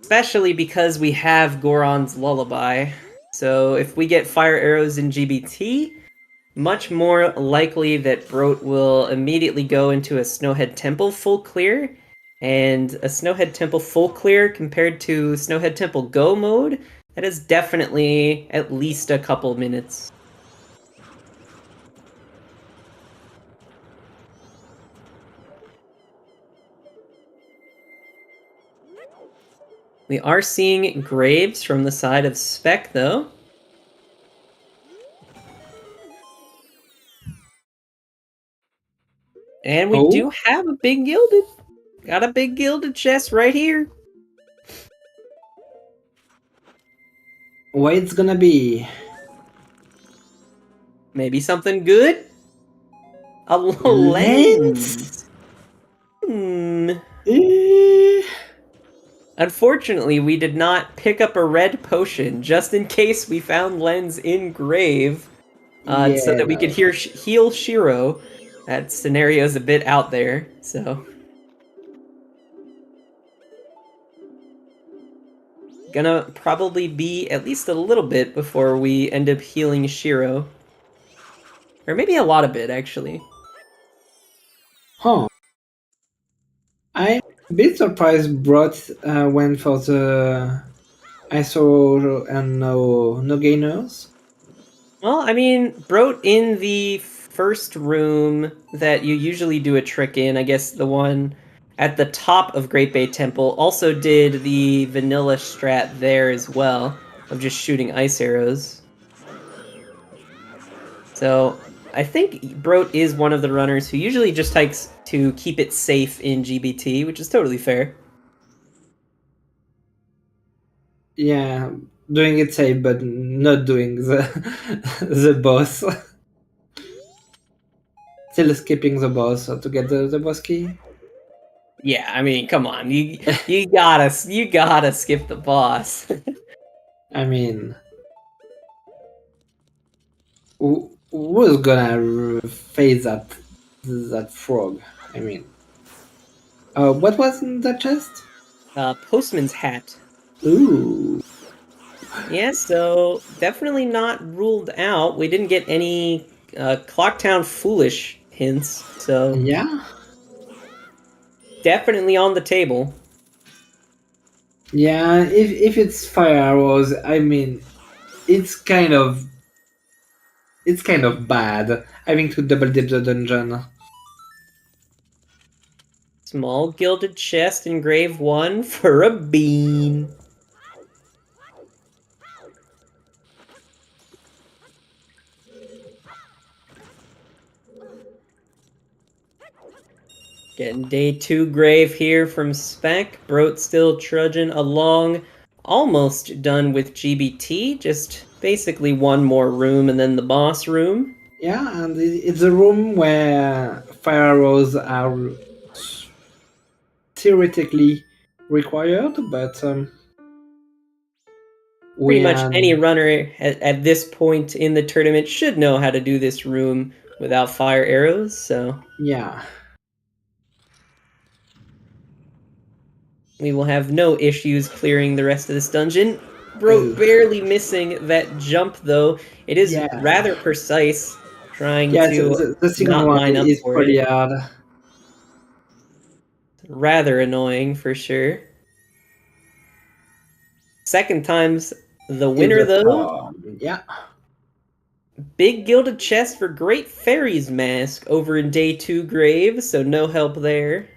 especially because we have Goron's Lullaby. So if we get fire arrows in GBT, much more likely that Broat will immediately go into a Snowhead Temple full clear, and a Snowhead Temple full clear compared to Snowhead Temple Go mode, that is definitely at least a couple minutes. We are seeing Graves from the side of Spec, though. And we do have a big gilded. Got a big gilded chest right here. What it's gonna be? Maybe something good? A lens? Eh, Unfortunately, we did not pick up a red potion, just in case we found Lens in Grave, so that we could heal Shiro. That scenario's a bit out there, so... Gonna probably be at least a little bit before we end up healing Shiro. Or maybe a lot of it, actually. Huh. I'm a bit surprised Brot went for the ISO and no gainers. Well, I mean, Broat in the first room that you usually do a trick in, I guess the one at the top of Great Bay Temple, also did the vanilla strat there as well, of just shooting ice arrows. So, I think Broat is one of the runners who usually just likes to keep it safe in GBT, which is totally fair. Yeah, doing it safe, but not doing the the boss. Still skipping the boss to get the boss key. Yeah, I mean, come on, you gotta skip the boss. I mean, who's gonna face that frog? I mean, what was in the chest? Postman's hat. Ooh, Yeah, so definitely not ruled out. We didn't get any Clocktown Foolish hints, so yeah, definitely on the table. yeah. If it's fire arrows, I mean, it's kind of bad having to double dip the dungeon. Small gilded chest in grave 1 for a bean. Getting day 2 grave here from Spec. Broat still trudging along. Almost done with GBT. Just basically one more room and then the boss room. Yeah, and it's a room where fire arrows are theoretically required, but Pretty we much any runner at this point in the tournament should know how to do this room without fire arrows, so yeah. we will have no issues clearing the rest of this dungeon. Broat barely missing that jump, though. It is Yeah. rather precise, trying Yeah, to the second not one line up is for pretty it. hard. Rather annoying, for sure. Second time's the winner, though. Yeah. Big gilded chest for Great Fairy's Mask over in day 2 grave, so no help there.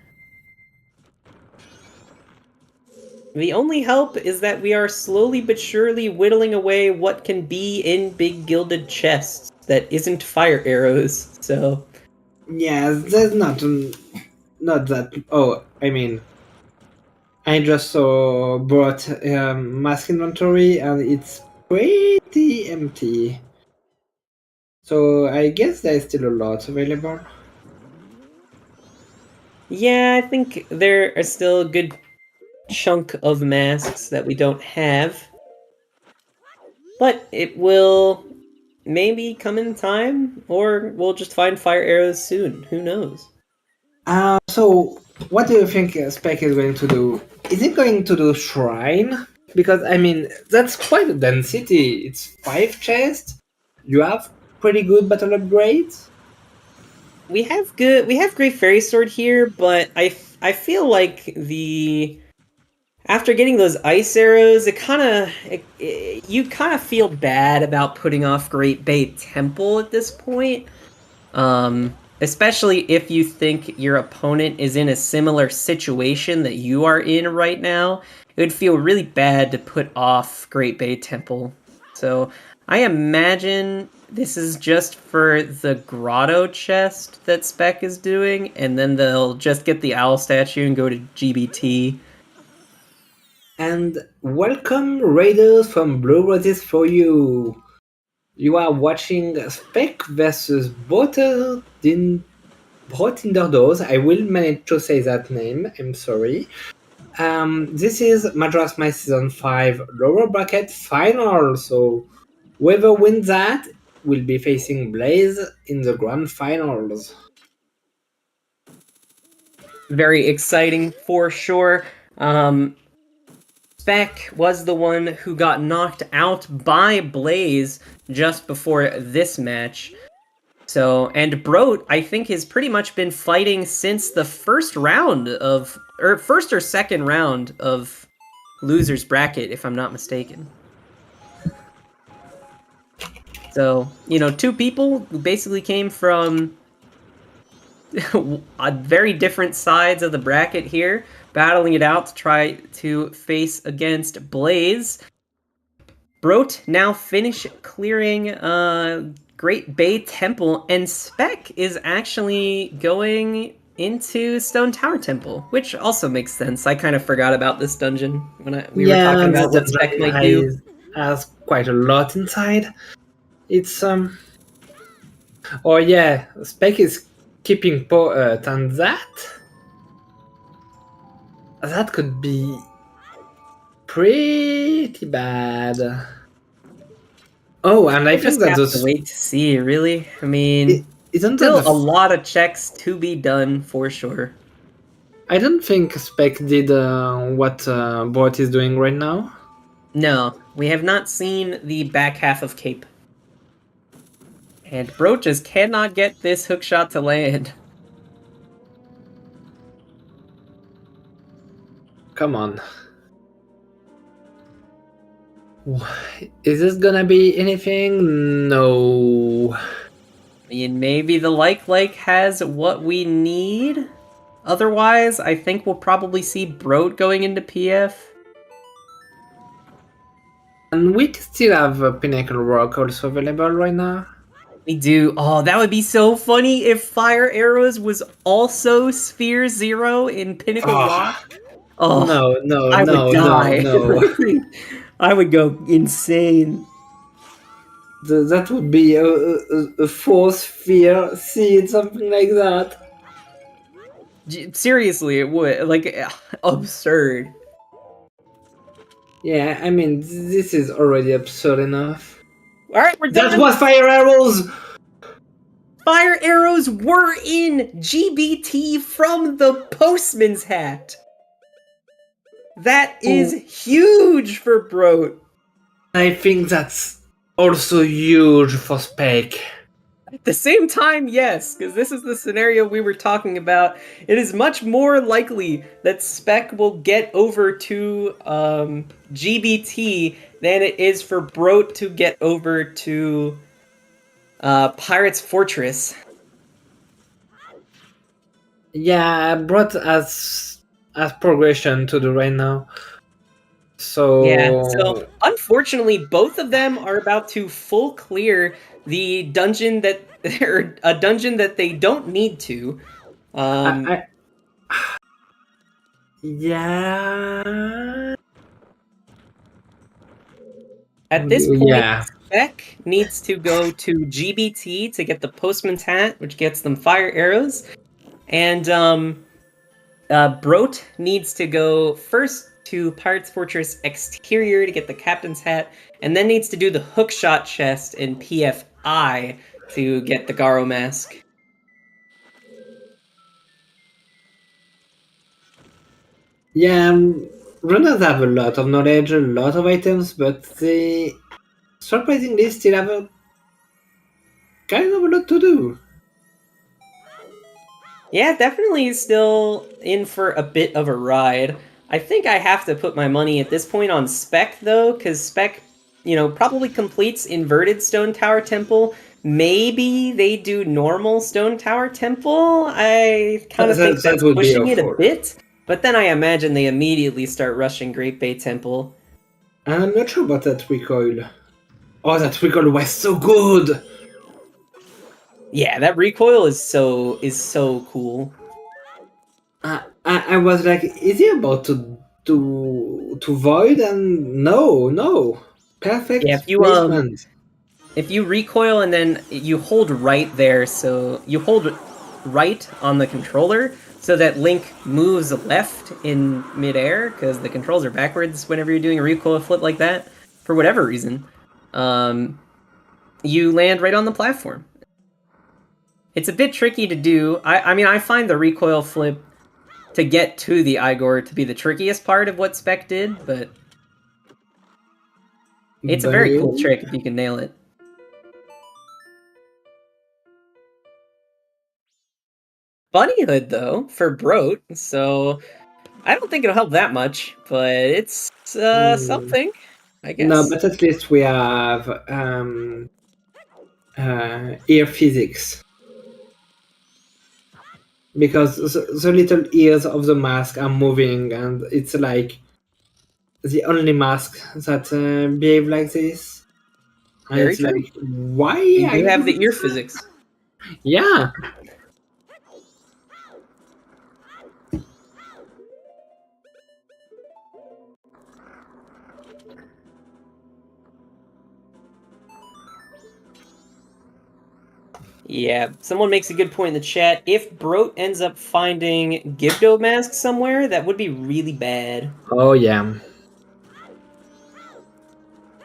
The only help is that we are slowly but surely whittling away what can be in big gilded chests that isn't fire arrows, so... Yeah, there's not that... Oh, I mean... I just brought mask inventory and it's pretty empty. So I guess there's still a lot available. Yeah, I think there are still a good chunk of masks that we don't have. But it will maybe come in time, or we'll just find fire arrows soon. Who knows? So, what do you think Spec is going to do? Is it going to do Shrine? Because, I mean, that's quite a density. It's 5 chests. You have pretty good battle upgrades. We have great fairy sword here, but I feel like after getting those ice arrows, you kind of feel bad about putting off Great Bay Temple at this point. Especially if you think your opponent is in a similar situation that you are in right now, it would feel really bad to put off Great Bay Temple. So I imagine this is just for the grotto chest that Spec is doing, and then they'll just get the owl statue and go to GBT. And welcome raiders from Blue Roses for you. You are watching Spec versus Brotinderdose. I will manage to say that name, I'm sorry. This is Madras My Season 5 lower bracket final, so whoever wins that will be facing Blaze in the grand finals. Very exciting for sure. Spec was the one who got knocked out by Blaze just before this match. So, and Brot, I think, has pretty much been fighting since the first or second round of Loser's Bracket, if I'm not mistaken. So, two people who basically came from very different sides of the bracket here, battling it out to try to face against Blaze. Brot now finish clearing Great Bay Temple, and Spec is actually going into Stone Tower Temple, which also makes sense. I kind of forgot about this dungeon when we were talking about what Spec might do. Has quite a lot inside. It's oh yeah, Spec is keeping poet, and that could be pretty bad. Oh, and I think that those wait to see. Really, I mean, isn't still a lot of checks to be done for sure. I don't think Spec did what Bot is doing right now. No, we have not seen the back half of Cape. And Brot just cannot get this hookshot to land. Come on. Is this gonna be anything? No. I mean, maybe the like has what we need. Otherwise, I think we'll probably see Brot going into PF. And we still have Pinnacle Rock also available right now. We do. Oh, that would be so funny if Fire Arrows was also Sphere 0 in Pinnacle Rock. Oh, no, I would die. No. I would go insane. That would be a 4 sphere seed, something like that. Seriously, it would. Like, absurd. Yeah, I mean, this is already absurd enough. Alright, we're done! That was Fire Arrows! Fire Arrows were in GBT from the Postman's Hat! That is huge for Brot. I think that's also huge for Spec. At the same time, yes, because this is the scenario we were talking about. It is much more likely that Spec will get over to GBT than it is for Brot to get over to Pirate's Fortress. Yeah, Brot has progression to do right now. So yeah, so unfortunately, both of them are about to full clear the dungeon that a dungeon that they don't need to. Yeah. At this point, Spec needs to go to GBT to get the Postman's Hat, which gets them fire arrows, and Brot needs to go first to Pirate's Fortress Exterior to get the captain's hat, and then needs to do the hookshot chest in PFI to get the Garo mask. Yeah, runners have a lot of knowledge, a lot of items, but they surprisingly still have a kind of a lot to do. Yeah, definitely still in for a bit of a ride. I think I have to put my money at this point on Spec, though, because Spec, probably completes Inverted Stone Tower Temple. Maybe they do normal Stone Tower Temple. I kind of think That that's would be pushing it a awful. bit, but then I imagine they immediately start rushing Great Bay Temple. And I'm not sure about that recoil. Oh, that recoil was so good! Yeah, that recoil is so cool. I was like, is he about to void? And no, Yeah, perfect placement. if you recoil and then you hold right there, so you hold right on the controller so that Link moves left in midair, because the controls are backwards whenever you're doing a recoil flip like that, for whatever reason. You land right on the platform. It's a bit tricky to do. I mean, I find the recoil flip to get to the Igor to be the trickiest part of what Spec did, but it's a very cool trick if you can nail it. Bunny Hood, though, for Brot, so I don't think it'll help that much, but it's something, I guess. No, but at least we have ear physics. Because the little ears of the mask are moving, and it's like the only mask that behave like this. And Very it's true. like, why You are do you have the doing ear that? physics. Yeah. Yeah, someone makes a good point in the chat. If Brot ends up finding Gibdo mask somewhere, that would be really bad. Oh yeah.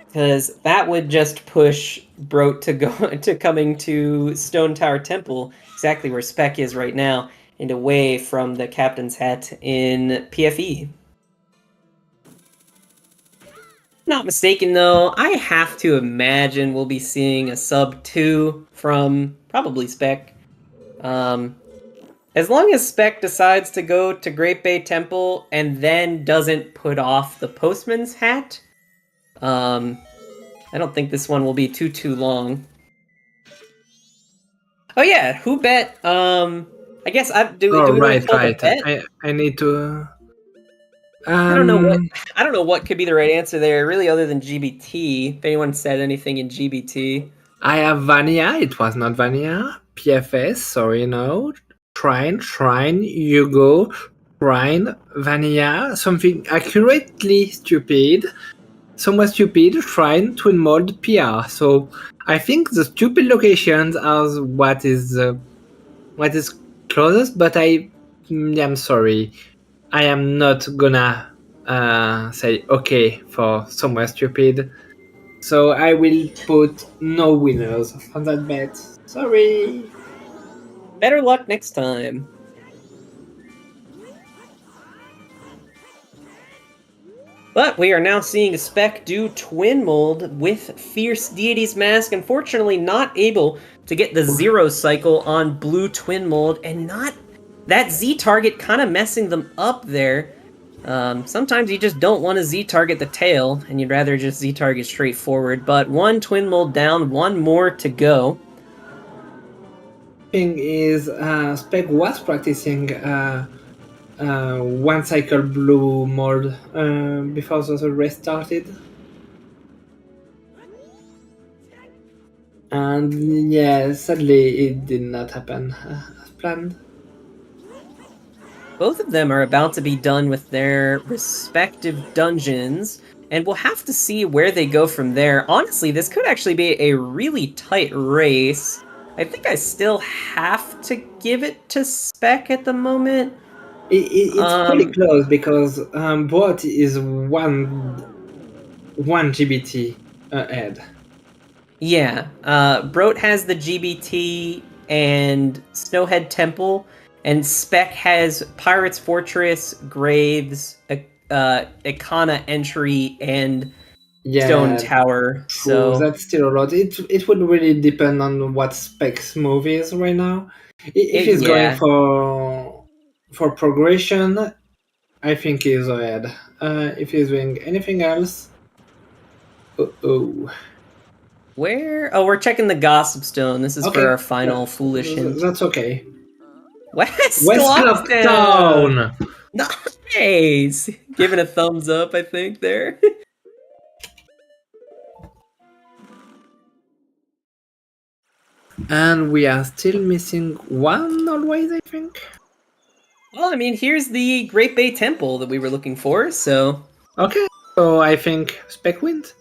Because that would just push Brot to go to coming to Stone Tower Temple, exactly where Spec is right now, and away from the Captain's Hat in PFE. Not mistaken, though, I have to imagine we'll be seeing a sub 2 from probably Spec. As long as Spec decides to go to Great Bay Temple and then doesn't put off the Postman's hat, I don't think this one will be too long. Oh yeah, who bet? I guess do we want to call the bet? I need to. I don't know what could be the right answer there, really, other than GBT. If anyone said anything in GBT. I have Vanilla. It was not Vanilla. PFS. Sorry, no. Shrine. Hugo. Shrine. Vanilla. Something accurately stupid. Somewhat stupid. Shrine. Twin mold. PR. So I think the stupid locations are what is closest. But I'm sorry. I am not gonna say okay for somewhere stupid. So I will put no winners on that bet. Sorry. Better luck next time. But we are now seeing Spec do Twin Mold with Fierce Deity's Mask. Unfortunately, not able to get the 0 cycle on Blue Twin Mold, and not that Z target kind of messing them up there. Sometimes you just don't want to Z target the tail, and you'd rather just Z target straight forward. But one Twin Mold down, one more to go. Thing is, Spec was practicing one cycle blue mold before the race started. And yeah, sadly it did not happen as planned. Both of them are about to be done with their respective dungeons, and we'll have to see where they go from there. Honestly, this could actually be a really tight race. I think I still have to give it to Spec at the moment. It's pretty close because Bot is one GBT ahead. Yeah, Broat has the GBT and Snowhead Temple, and Spec has Pirate's Fortress, Graves, Ikana Entry, and Stone Yeah, Tower. true. So That's still a lot. It would really depend on what Spec's move is right now. If he's going yeah. for progression, I think he's ahead. If he's doing anything else, oh. Where? Oh, we're checking the Gossip Stone. This is for Okay, our final foolish hint. that's okay. West West Clocktown! Clocktown! Nice! Giving a thumbs up, I think, there. And we are still missing one always, I think. Well, I mean, here's the Great Bay Temple that we were looking for, so... Okay, so I think Spec wins.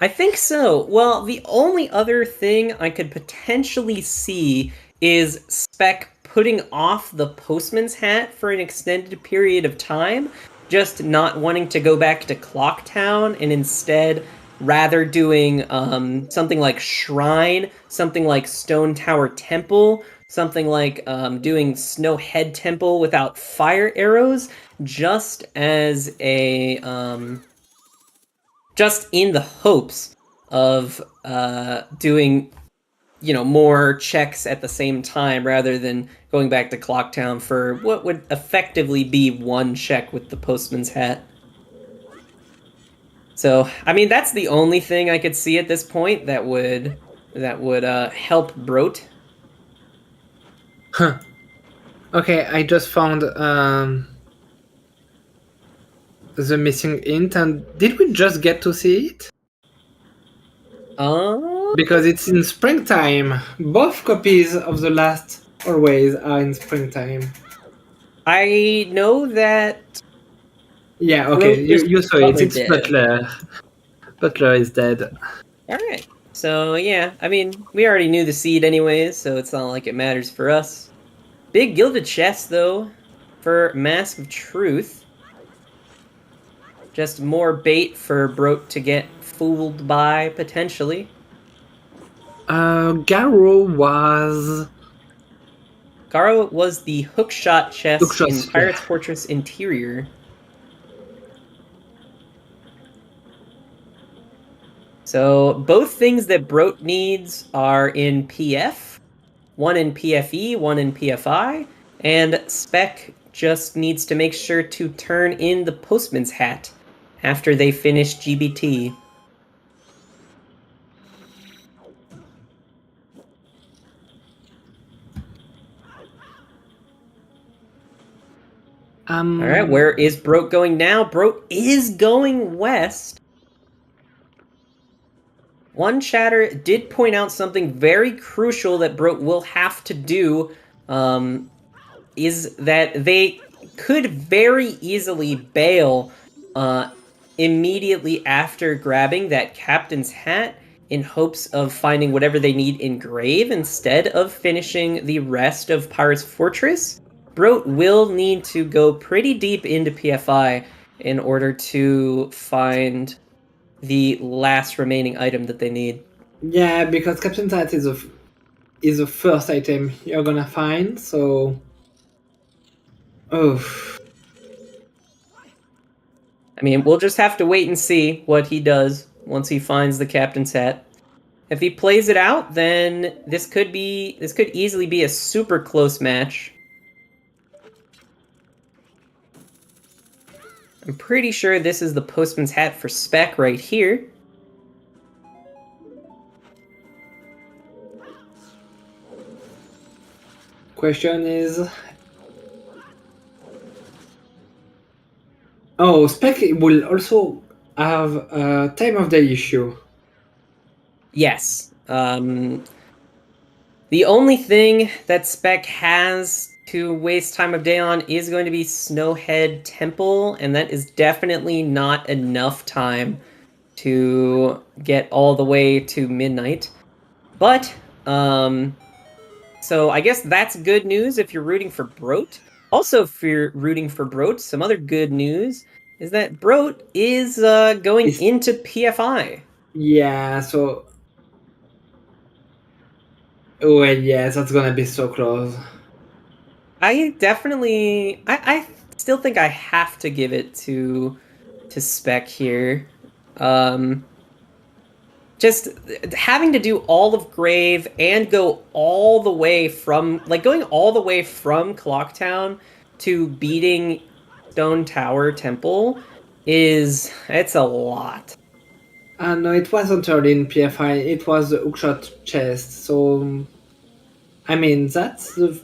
I think so. Well, the only other thing I could potentially see is Spec putting off the postman's hat for an extended period of time, just not wanting to go back to Clocktown, and instead rather doing something like Shrine, something like Stone Tower Temple, something like doing Snowhead Temple without fire arrows, just as a just in the hopes of doing, more checks at the same time rather than going back to Clocktown for what would effectively be one check with the postman's hat. So, I mean, that's the only thing I could see at this point that would help Broat. Huh. Okay, I just found the missing hint, and did we just get to see it? Because it's in springtime. Both copies of the last always are in springtime. I know that. Yeah, okay, you saw it. It's dead. Butler. Butler is dead. All right. So yeah, I mean, we already knew the seed anyways, so it's not like it matters for us. Big gilded chest though, for Mask of Truth. Just more bait for Broat to get fooled by, potentially. Garo was the hookshot chest Hookshot, in Pirate's yeah. Fortress Interior. So both things that Broat needs are in PF. One in PFE, one in PFI. And Spec just needs to make sure to turn in the postman's hat after they finish GBT. All right, where is Broat going now? Broat is going west. One chatter did point out something very crucial that Broat will have to do, is that they could very easily bail immediately after grabbing that captain's hat in hopes of finding whatever they need in Grave instead of finishing the rest of Pirate's Fortress. Broat will need to go pretty deep into PFI in order to find the last remaining item that they need. Yeah, because Captain's Hat is the first item you're gonna find, so I mean, we'll just have to wait and see what he does once he finds the captain's hat. If he plays it out, then this could easily be a super close match. I'm pretty sure this is the postman's hat for Spec right here. Question is, oh, Spec will also have a time of day issue. Yes. The only thing that Spec has to waste time of day on is going to be Snowhead Temple, and that is definitely not enough time to get all the way to midnight. But, so I guess that's good news if you're rooting for Broat. Also, if you're rooting for Broat, some other good news is that Broat is going into PFI. Yeah, so... Oh, yeah, that's gonna be so close. I definitely, I still think I have to give it to Spec here. Just having to do all of Grave and go all the way from, like, going all the way from Clocktown to beating Stone Tower Temple it's a lot. No, it wasn't early in PFI, it was the hookshot chest, so... I mean, that's the...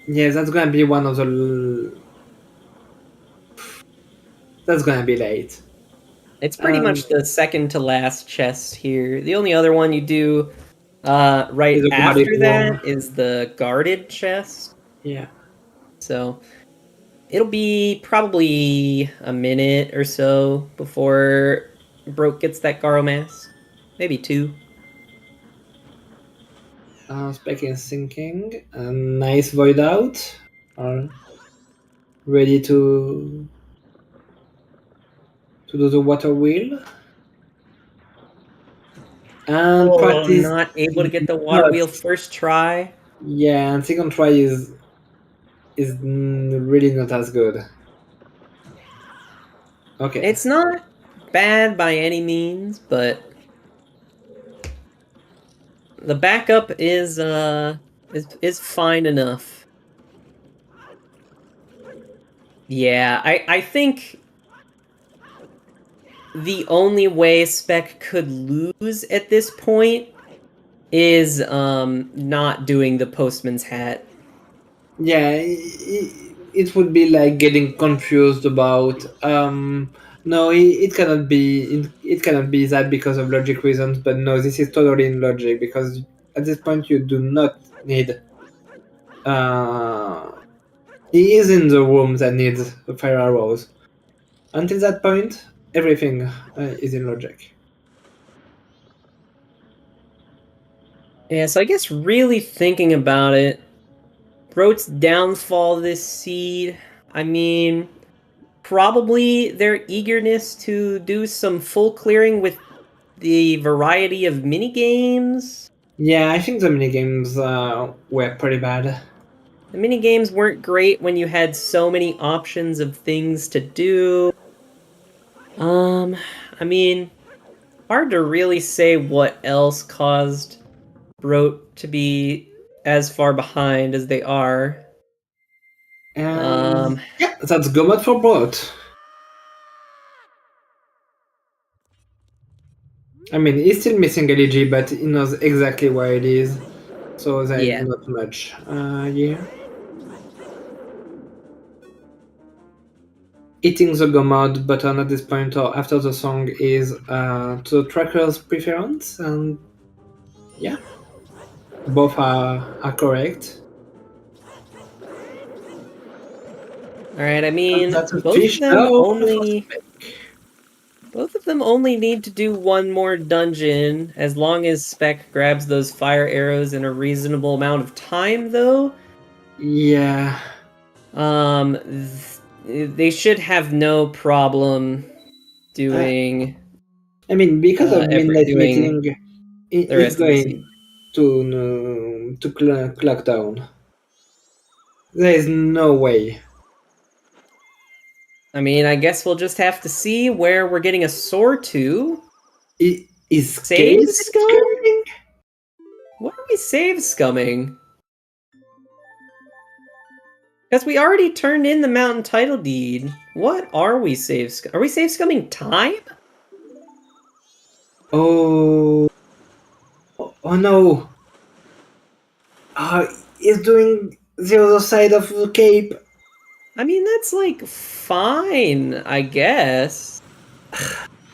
Yeah, that's gonna be one of the... That's gonna be late. It's pretty Um, much the second to last chest here. The only other one you do is right a guarded after one. that is the guarded chest. Yeah. So it'll be probably a minute or so before Broke gets that Garo mask. Maybe 2. Spec is sinking. A nice void out. Ready to do the water wheel. And Oh, practice not able to get the water not. wheel first try. Yeah, and second try is really not as good. Okay. It's not bad by any means, but the backup is fine enough. Yeah, I think the only way Spec could lose at this point is not doing the postman's hat. Yeah, it would be like getting confused about no, it cannot be it cannot be that because of logic reasons, but no, this is totally in logic because at this point you do not need uh he is in the room that needs fire arrows. Until that point, everything is in logic. Yeah, so I guess really thinking about it, Broat's downfall this seed, I mean, probably their eagerness to do some full clearing with the variety of minigames. Yeah, I think the minigames were pretty bad. The minigames weren't great when you had so many options of things to do. I mean, hard to really say what else caused Broat to be as far behind as they are. And yeah, that's good for both. I mean, he's still missing LEG, but he knows exactly where it is, so there's Yeah. not much here. Hitting the go mode button at this point or after the song is to the tracker's preference, and yeah, both are correct. Alright, I And mean, that's a fish out for Spec. both of them only need to do one more dungeon, as long as Spec grabs those fire arrows in a reasonable amount of time, though. Yeah. Um, they should have no problem Uh, doing I mean, because of midnight doing meeting, the he's rest of the going scene. to clock down. There is no way. I mean, I guess we'll just have to see where we're getting a soar to. Is Save Case scum? coming? What are we save scumming? Because we already turned in the mountain title deed. What are we save scumming? Are we save scumming time? Oh, oh no! He's doing the other side of the cape. I mean, that's like fine, I guess.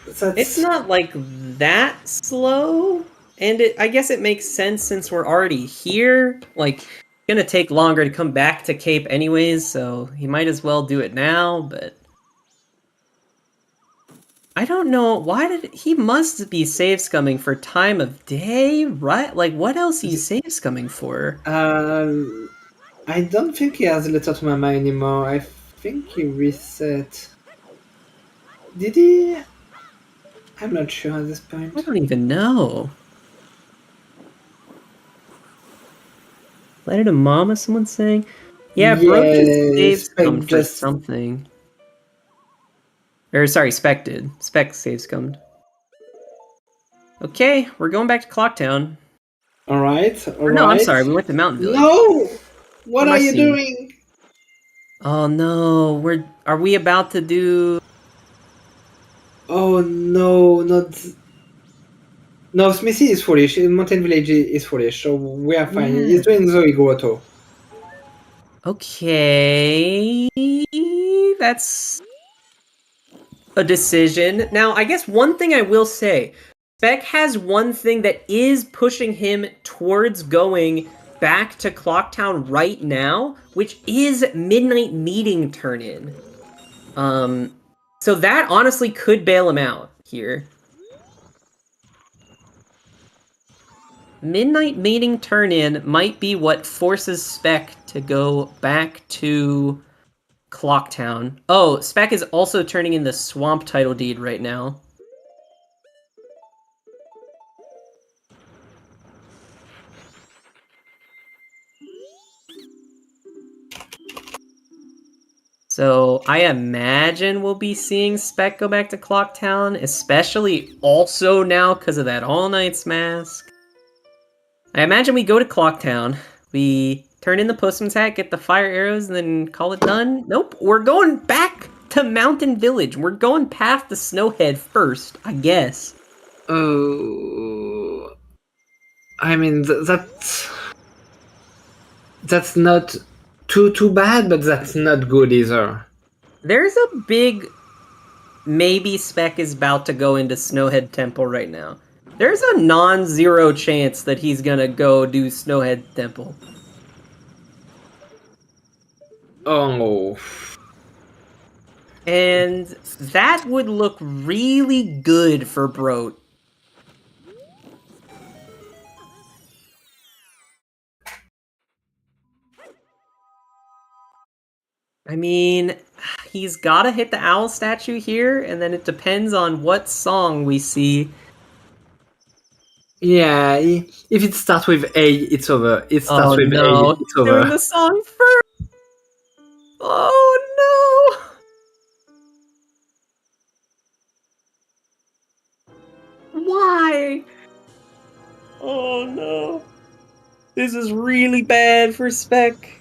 It's That's not like that slow, and I guess it makes sense since we're already here. Like, it's gonna take longer to come back to Cape anyways, so he might as well do it now, but I don't know, why did he must be save scumming for time of day, right? Like, what else he's save scumming for? um. I don't think he has Letter to Mama anymore. I think he reset. Did he? I'm not sure at this I point. don't even know. Letter to Mama, someone's saying? Yeah, bro just Yeah, save Spec scummed for just. something. Or, sorry, Spec did. Spec save scummed. Okay, we're going back to Clocktown. Alright, Or no, I'm alright. sorry, we went to Mountain Village. No! What What am are I you seeing? doing? Oh no, are we about to do... Oh no, not. No, Smithy is foolish. Mountain Village is foolish, so we are fine. Yeah. He's doing Zoe Grotto. Okay, that's a decision. Now, I guess one thing I will say, Spec has one thing that is pushing him towards going back to Clocktown right now, which is Midnight Meeting turn-in. So that honestly could bail him out here. Midnight Meeting turn-in might be what forces Spec to go back to Clocktown. Oh, Spec is also turning in the Swamp title deed right now. So I imagine we'll be seeing Spec go back to Clocktown, especially also now because of that All Night's Mask. I imagine we go to Clocktown, we turn in the Postman's Hat, get the fire arrows, and then call it done. Nope, we're going back to Mountain Village. We're going past the Snowhead first, I guess. Oh. I mean, that's not too bad, but that's not good either. There's a big maybe Spec is about to go into Snowhead Temple right now. There's a non-zero chance that he's gonna go do Snowhead Temple. Oh. And that would look really good for Brot. I mean, he's gotta hit the owl statue here, and then it depends on what song we see. Yeah, if it starts with A, it's over. It starts Oh with A, no, it's he's doing over. the song first! Oh no! Why? Oh no. This is really bad for Spec.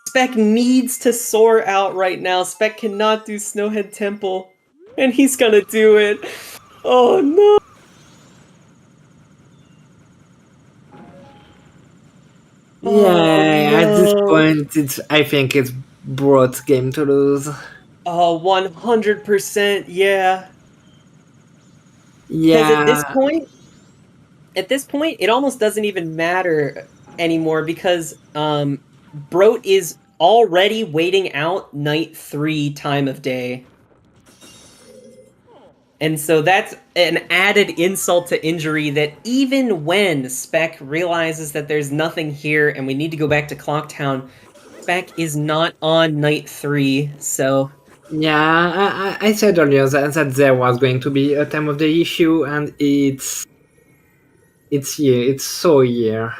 Spec needs to soar out right now. Spec cannot do Snowhead Temple. And he's gonna do it. Oh no. Yeah, Oh at this no. point, I think it's Broad's game to lose. Oh, 100%, yeah. Because Yeah, at this point, it almost doesn't even matter anymore because Brot is already waiting out night 3 time of day. And so that's an added insult to injury that even when Spec realizes that there's nothing here and we need to go back to Clocktown, Spec is not on night 3, so... yeah. I said earlier that there was going to be a time of the issue, and it's here. It's so here.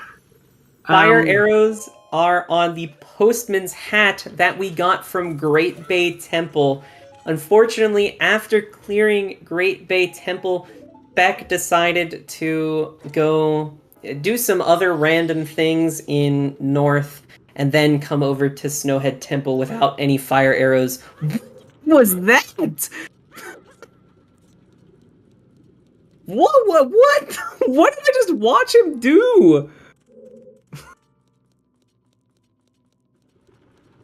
Fire arrows are on the postman's hat that we got from Great Bay Temple. Unfortunately, after clearing Great Bay Temple, Beck decided to go do some other random things in North and then come over to Snowhead Temple without any fire arrows. What was that? What? What did I just watch him do?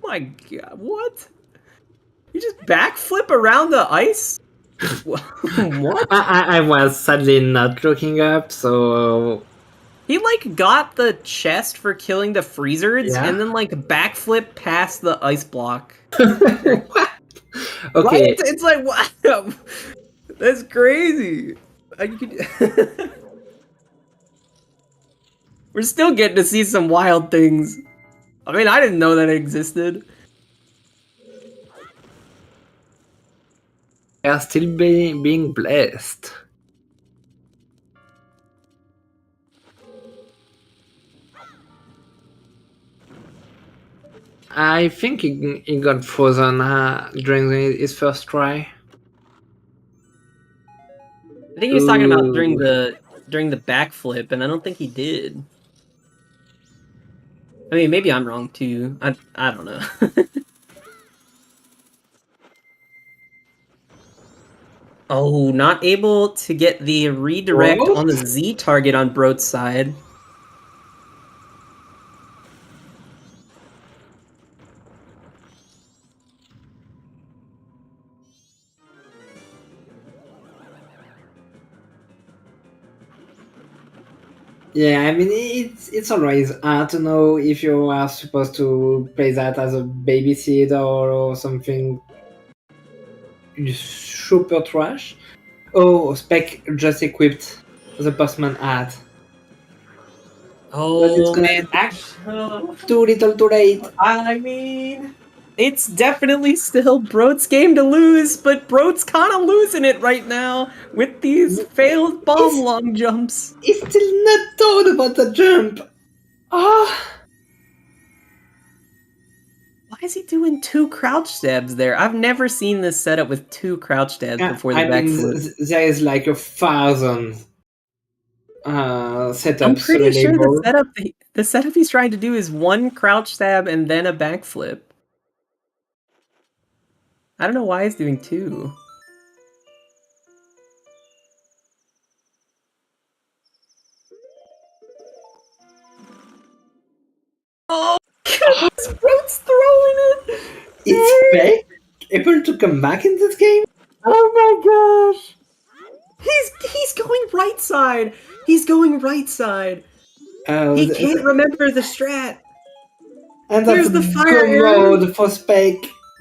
My god, what? You just backflip around the ice? What? I was sadly not looking up, so He like got the chest for killing the freezards yeah. and then like backflip past the ice block. What? Right? Okay, It's like what? That's crazy. You could... We're still getting to see some wild things. I mean, I didn't know that it existed. They are still being blessed. I think he got frozen during his first try. I think he was talking about during the backflip, and I don't think he did. I mean, maybe I'm wrong too. I don't know. Oh, not able to get the redirect What? on the Z target on Broad's side. Yeah, I mean it's always hard to know if you are supposed to play that as a babysitter or something super trash. Oh, Spec just equipped the postman hat. But it's Oh gonna man, act too little too late. I mean, it's definitely still Broad's game to lose, but Broad's kind of losing it right now with these failed bomb It's, long jumps. it's still not thought about the jump. Ah. Why is he doing 2 crouch stabs there? I've never seen this setup with 2 crouch stabs Yeah, before the I mean, backflip. there is like 1,000 I'm setups pretty sure available. the setup he's trying to do is 1 crouch stab and then a backflip. I don't know why he's doing 2. Oh, goodness, Broad's throwing it! Is Spec able to come back in this game? Oh my gosh! He's going right side. He's going right side. He can't remember the strat. And that's Here's a the fire go arrow. mode for Spec.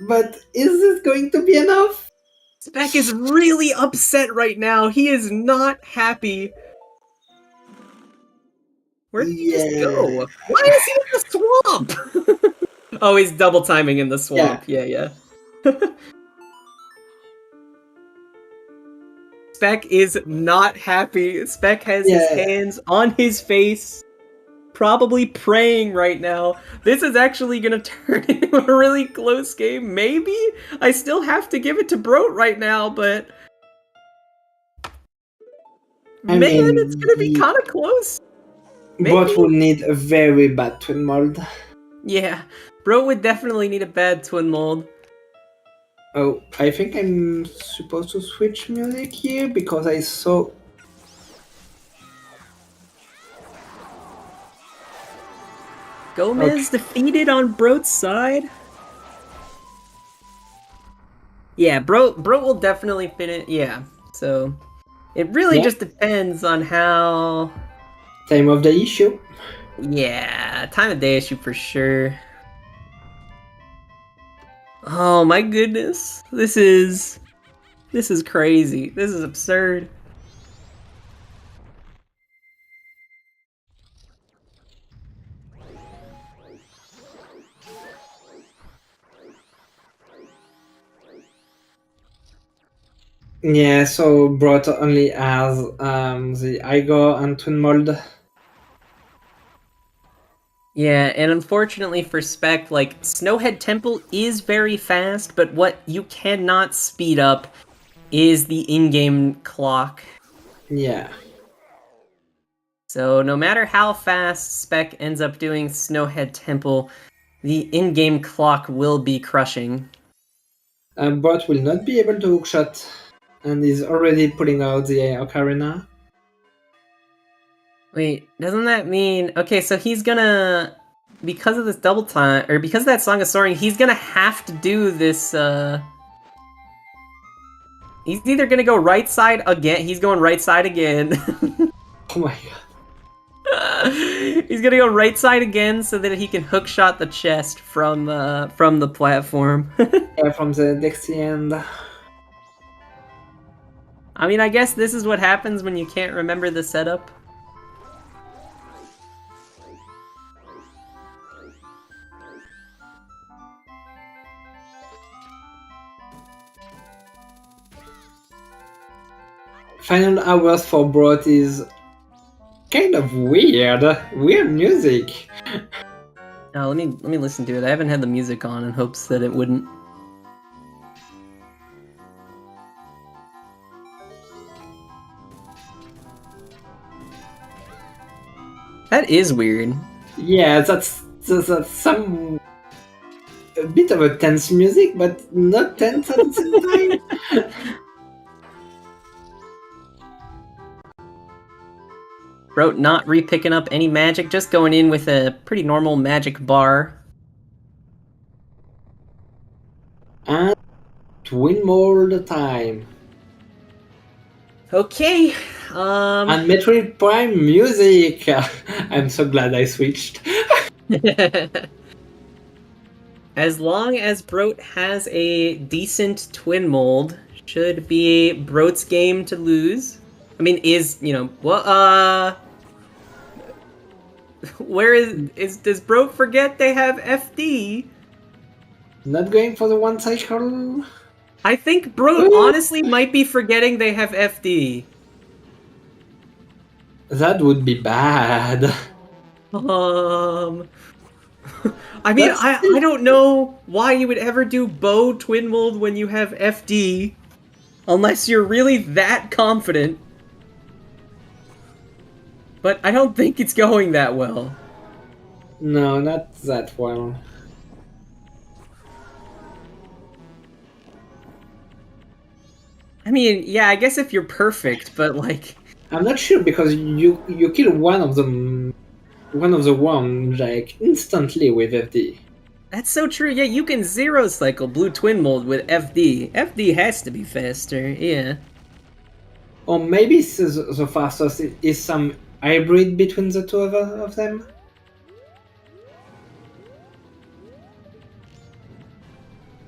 But is this going to be enough? Spec is really upset right now. He is not happy. Where did he just go? Why is he in the swamp? Oh, he's double timing in the swamp. Yeah. Spec is not happy. Spec has his hands on his face, probably praying right now. This is actually gonna turn into a really close game. Maybe? I still have to give it to Broat right now, but man, it's gonna be kind of close. Bot will need a very bad twin mold. Yeah, Broat would definitely need a bad twin mold. Oh, I think I'm supposed to switch music here because I saw... Gomez defeated on Broat's side. Yeah, Broat will definitely finish. Yeah, so it really just depends on how... Time of the issue. Yeah, time of day issue for sure. Oh my goodness. This is crazy. This is absurd. Yeah, so Brot only has the Igor and twin mold. Yeah, and unfortunately for Spec, like, Snowhead Temple is very fast, but what you cannot speed up is the in-game clock. Yeah. So no matter how fast Spec ends up doing Snowhead Temple, the in-game clock will be crushing. Bot will not be able to hookshot and is already pulling out the ocarina. Wait, doesn't that mean... Okay, so he's gonna... Because of this double time, or because of that Song of Soaring, he's gonna have to do this, He's either gonna go right side again... He's going right side again. Oh my god. He's gonna go right side again so that he can hookshot the chest from the platform. Yeah, from the Dexy end. I mean, I guess this is what happens when you can't remember the setup. Final hours for Brot is kind of weird. Weird music. Let me listen to it. I haven't had the music on in hopes that it wouldn't. That is weird. Yeah, that's some a bit of a tense music, but not tense at the same time. Brot not re-picking up any magic, just going in with a pretty normal magic bar. And twin more the time. Okay. And Metroid Prime music. I'm so glad I switched. As long as Brot has a decent twin mold, should be Brot's game to lose. I mean, where does Brot forget they have FD? Not going for the one cycle. I think Brot honestly might be forgetting they have FD. That would be bad. I mean, I don't know why you would ever do bow twin mold when you have FD, unless you're really that confident. But I don't think it's going that well. No, not that well. I mean, yeah, I guess if you're perfect, but like... I'm not sure because you kill one of the worms like instantly with FD. That's so true. Yeah, you can zero cycle blue twin mold with FD. FD has to be faster, yeah. Or maybe the fastest is some hybrid between the two of them.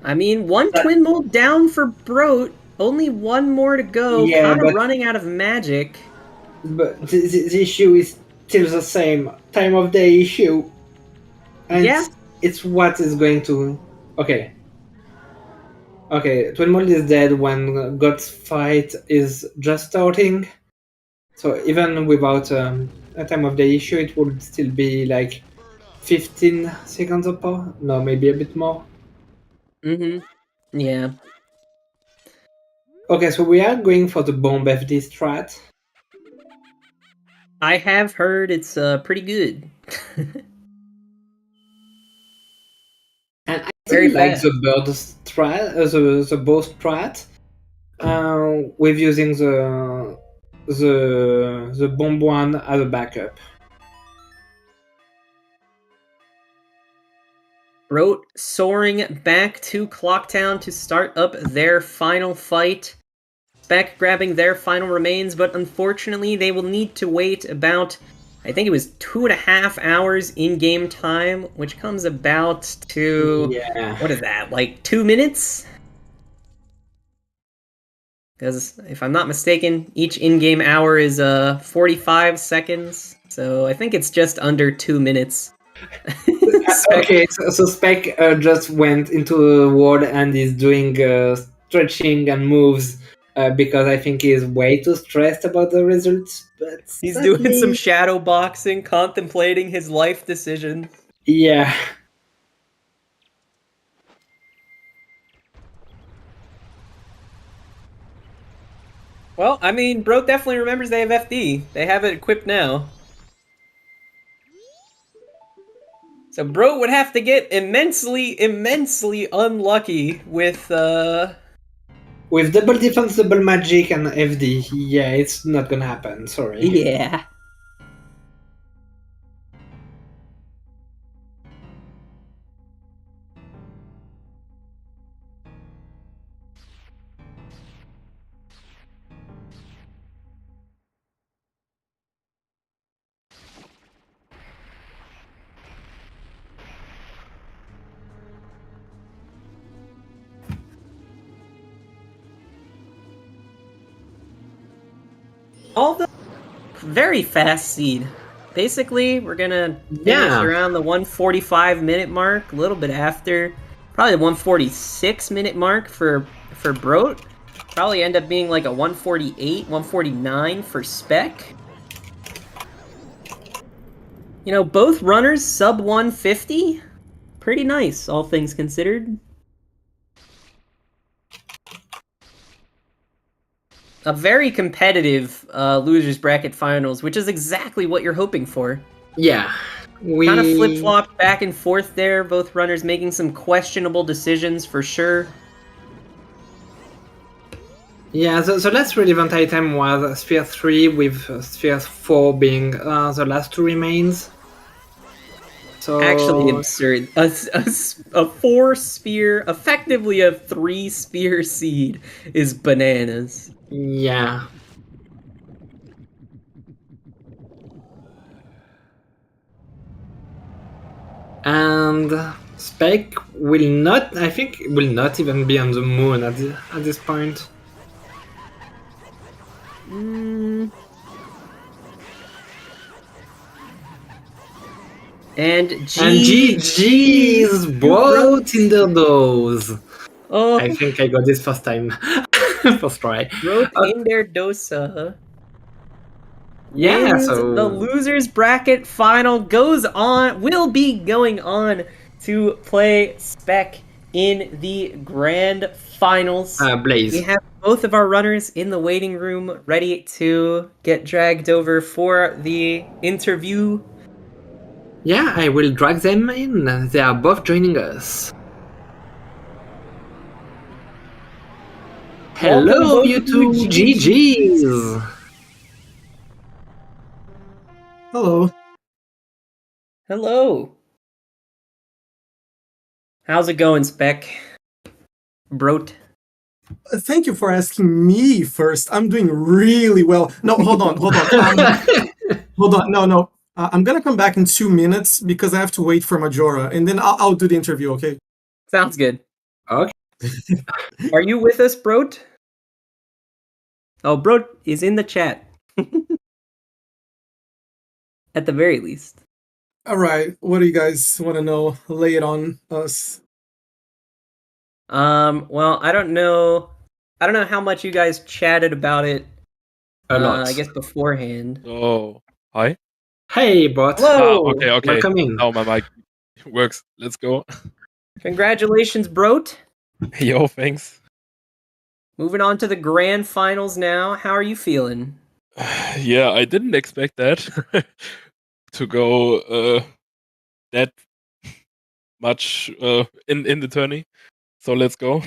I mean, one twin mold down for Brot. Only one more to go. Yeah, kind of running out of magic. But the issue is still the same time of day issue. And yeah. It's what is going to... Okay. Okay, Twin Mold is dead when God's fight is just starting. So even without a time of day issue, it would still be like 15 seconds apart. No, maybe a bit more. Yeah. Okay, so we are going for the bomb FD strat. I have heard it's pretty good. And I really like the bird strat, the bow strat, with using the bomb one as a backup. Brot soaring back to Clocktown to start up their final fight. Spec grabbing their final remains, but unfortunately they will need to wait about, I think it was 2.5 hours in-game time, which comes about to, what is that, like 2 minutes? Because if I'm not mistaken, each in-game hour is 45 seconds, so I think it's just under 2 minutes. Okay, so Spec just went into the world and is doing stretching and moves because I think he's way too stressed about the results. But he's doing some shadow boxing, contemplating his life decision. Yeah. Well, I mean, Brot definitely remembers they have FD. They have it equipped now. So Brot would have to get immensely unlucky with double defense, double magic, and FD. Yeah, it's not gonna happen, sorry. Yeah. All the very fast seed. Basically, we're gonna finish around the 145-minute mark, a little bit after, probably the 146-minute mark for Brot. probably end up being like a 148, 149 for Spec. You know, both runners sub 150. Pretty nice, all things considered. A very competitive losers bracket finals, which is exactly what you're hoping for. Yeah, Kind of flip-flopped back and forth there, both runners making some questionable decisions for sure. Yeah, the last relevant item was Sphere 3, with Sphere 4 being the last two remains. So Actually absurd. A 4-spear, effectively a 3-spear seed is bananas. yeah. And Spec will not, I think, will not even be on the moon at this point. And GG's Brotinderdose. Oh, I think I got this first time. First try. Brotinderdose Yeah, wins so the losers bracket final, will be going on to play Spec in the grand finals. Blaze. We have both of our runners in the waiting room ready to get dragged over for the interview. Yeah, I will drag them in. They are both joining us. Welcome, Hello, both you of two GG's. Hello. Hello. How's it going, Spec? Brot. Thank you for asking me first. I'm doing really well. No, hold on. Hold on. No. I'm gonna come back in 2 minutes because I have to wait for Majora, and then I'll do the interview. Okay. Sounds good. Okay. Are you with us, Brot? Oh, Brot is in the chat. At the very least. All right. What do you guys want to know? Lay it on us. Well, I don't know how much you guys chatted about it. A lot. I guess beforehand. Oh, hi. Hey, bot. Hello. Okay. Welcome in. Now my mic works. Let's go. Congratulations, Brot. Yo, thanks. Moving on to the grand finals now. How are you feeling? Yeah, I didn't expect that to go that much in the tourney. So let's go.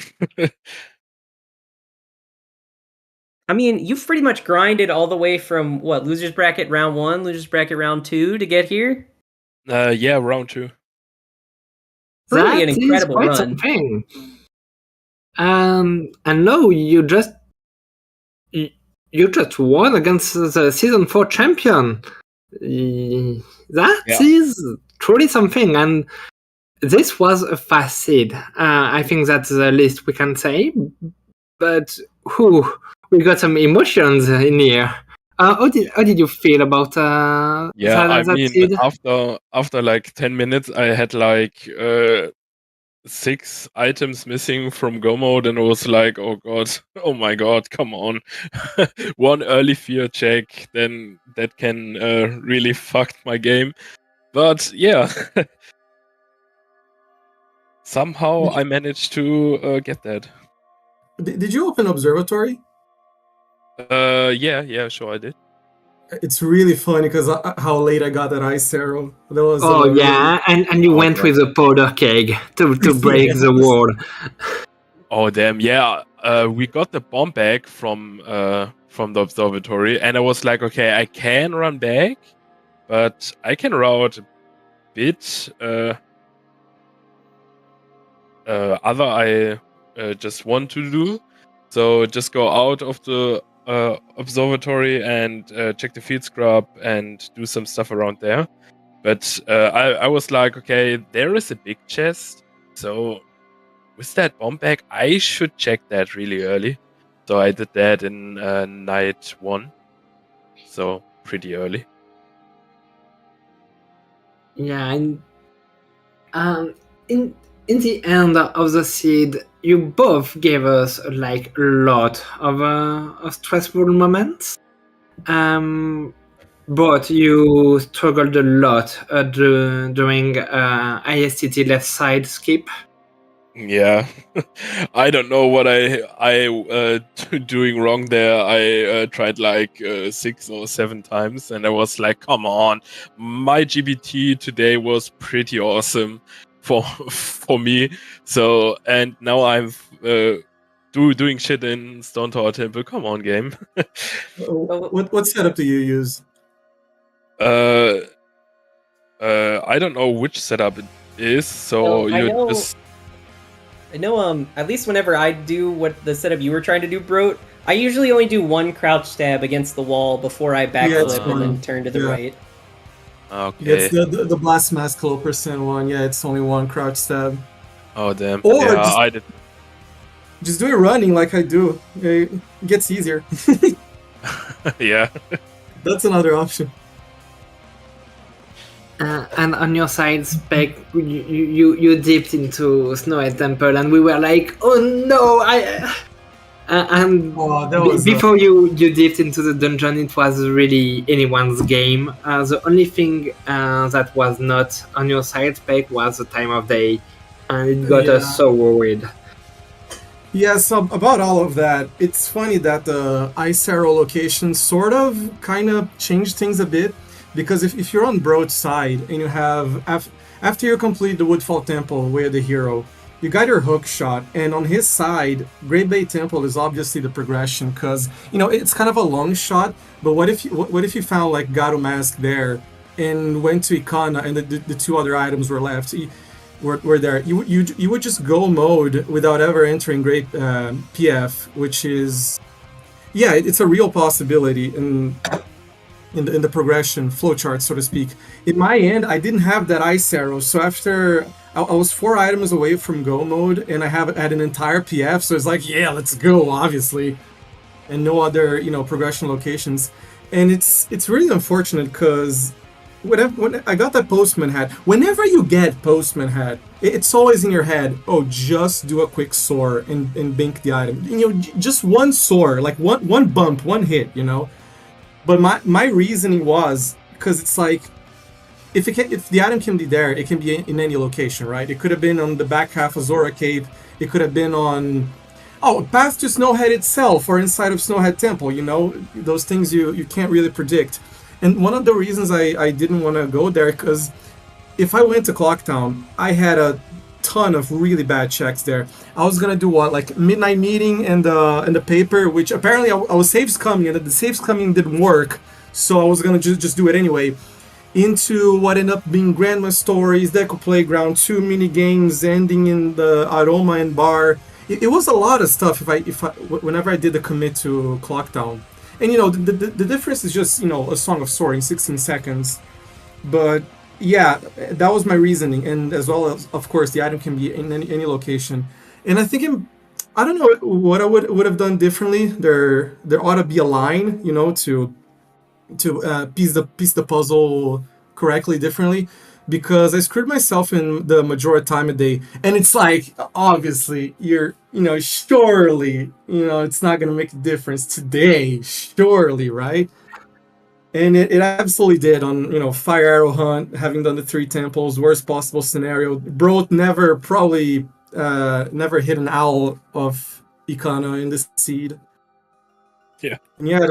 I mean, you've pretty much grinded all the way from what, losers bracket round 1, losers bracket round 2 to get here? Yeah, round 2. Truly an That is incredible quite run. something. And no, you just won against the season 4 champion. That is truly something, and this was a fast seed. I think that's the least we can say. But we got some emotions in here. How did you feel about that seed? After like 10 minutes, I had like 6 items missing from Go mode, and it was like, oh god, oh my god, come on. One early fear check, then that can really fuck my game. But yeah, somehow I managed to get that. Did you open Observatory? Yeah, sure I did. It's really funny because how late I got that ice arrow. That was yeah, really... and you went with a powder keg to break Yes. the wall. Oh damn, yeah. We got the bomb back from the observatory, and I was like, okay, I can run back, but I can route a bit other I just want to do. So just go out of the observatory and check the field scrub and do some stuff around there. But I was like, okay, there is a big chest, so with that bomb bag, I should check that really early. So I did that in night 1, so pretty early. Yeah, and in the end of the seed, you both gave us like a lot of stressful moments. But you struggled a lot during ISTT left side skip. Yeah, I don't know what I doing wrong there. I tried like 6 or 7 times, and I was like, "Come on, my GBT today was pretty awesome for for me." So, and now I'm doing shit in Stone Tower Temple. Come on, game. What setup do you use? I don't know which setup it is. So I you know. just I know, at least whenever I do what the setup you were trying to do, Brot, I usually only do one crouch stab against the wall before I backflip and then turn to the right. okay. Yeah, it's the Blast Mask low percent one. Yeah, it's only one crouch stab. Oh damn! Or Yeah, just, I did. just do it running like I do. It gets easier. Yeah. That's another option. And on your side, Spec, you dipped into Snowhead Temple, and we were like, "Oh no!" And that was before you dipped into the dungeon, it was really anyone's game. The only thing that was not on your side, Spec, was the time of day, and it got us so worried. Yeah, so about all of that, it's funny that the Ice Arrow location sort of kind of changed things a bit. Because if you're on Broad's side and you have, after you complete the Woodfall Temple with the hero, you got your hook shot, and on his side, Great Bay Temple is obviously the progression, because, you know, it's kind of a long shot, but what if you found, like, Gato Mask there, and went to Ikana, and the two other items were left, were there, you would just go mode without ever entering Great PF, which is, yeah, it's a real possibility, and in the progression flowchart, so to speak. In my end, I didn't have that Ice Arrow, so after I was 4 items away from go mode, and I had an entire PF, so it's like, yeah, let's go, obviously, and no other, you know, progression locations. And it's really unfortunate because when I got that Postman hat, whenever you get Postman hat, it's always in your head, oh, just do a quick soar and bink the item. You know, just one soar, like one bump, one hit, you know. But my reasoning was because it's like if the item can be there, it can be in any location, right? It could have been on the back half of Zora Cape. It could have been on path to Snowhead itself or inside of Snowhead Temple. You know, those things you can't really predict. And one of the reasons I didn't want to go there because if I went to Clocktown, I had a ton of really bad checks there. I was gonna do what, like midnight meeting and the paper, which apparently I was safe scumming, and the safe scumming didn't work, so I was gonna just do it anyway. Into what ended up being Grandma Stories, Deco Playground, 2 mini games ending in the Aroma and Bar. It was a lot of stuff. Whenever I did the commit to Clocktown, and you know the difference is just, you know, a Song of Soaring, 16 seconds, but. Yeah, that was my reasoning, and as well as, of course, the item can be in any location. And I think I don't know what I would have done differently. There ought to be a line, you know, to piece the puzzle correctly differently, because I screwed myself in the majority time of day. And it's like, obviously, surely, it's not gonna make a difference today, surely, right? And it absolutely did on, Fire Arrow Hunt, having done the 3 temples, worst possible scenario. Bro never hit an owl of Ikana in the seed. Yeah. And yeah,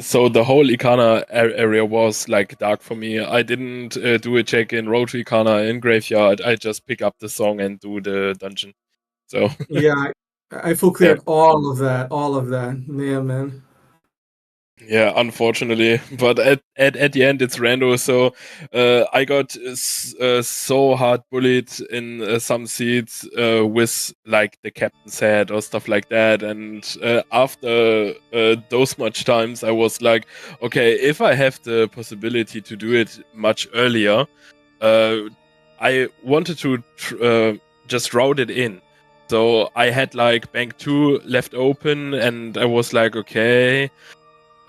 So the whole Ikana area was like dark for me. I didn't do a check in Road to Ikana in Graveyard. I just pick up the song and do the dungeon. So yeah, I full cleared all of that. Yeah, man. Yeah, unfortunately, but at the end it's rando. So I got so hard bullied in some seats with like the captain's head or stuff like that. And after those much times, I was like, okay, if I have the possibility to do it much earlier, I wanted to just route it in. So I had like bank 2 left open, and I was like, okay.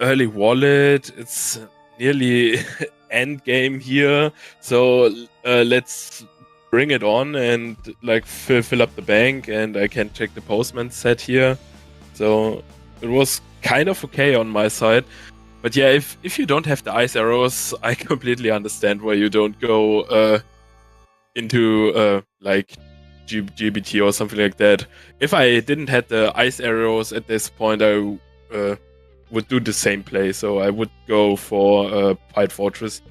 Early wallet, it's nearly end game here, so let's bring it on and like fill up the bank, and I can check the postman set here. So it was kind of okay on my side. But yeah, if you don't have the ice arrows, I completely understand why you don't go into like GBT or something like that. If I didn't have the ice arrows at this point, I would do the same play. So I would go for Pirate Fortress.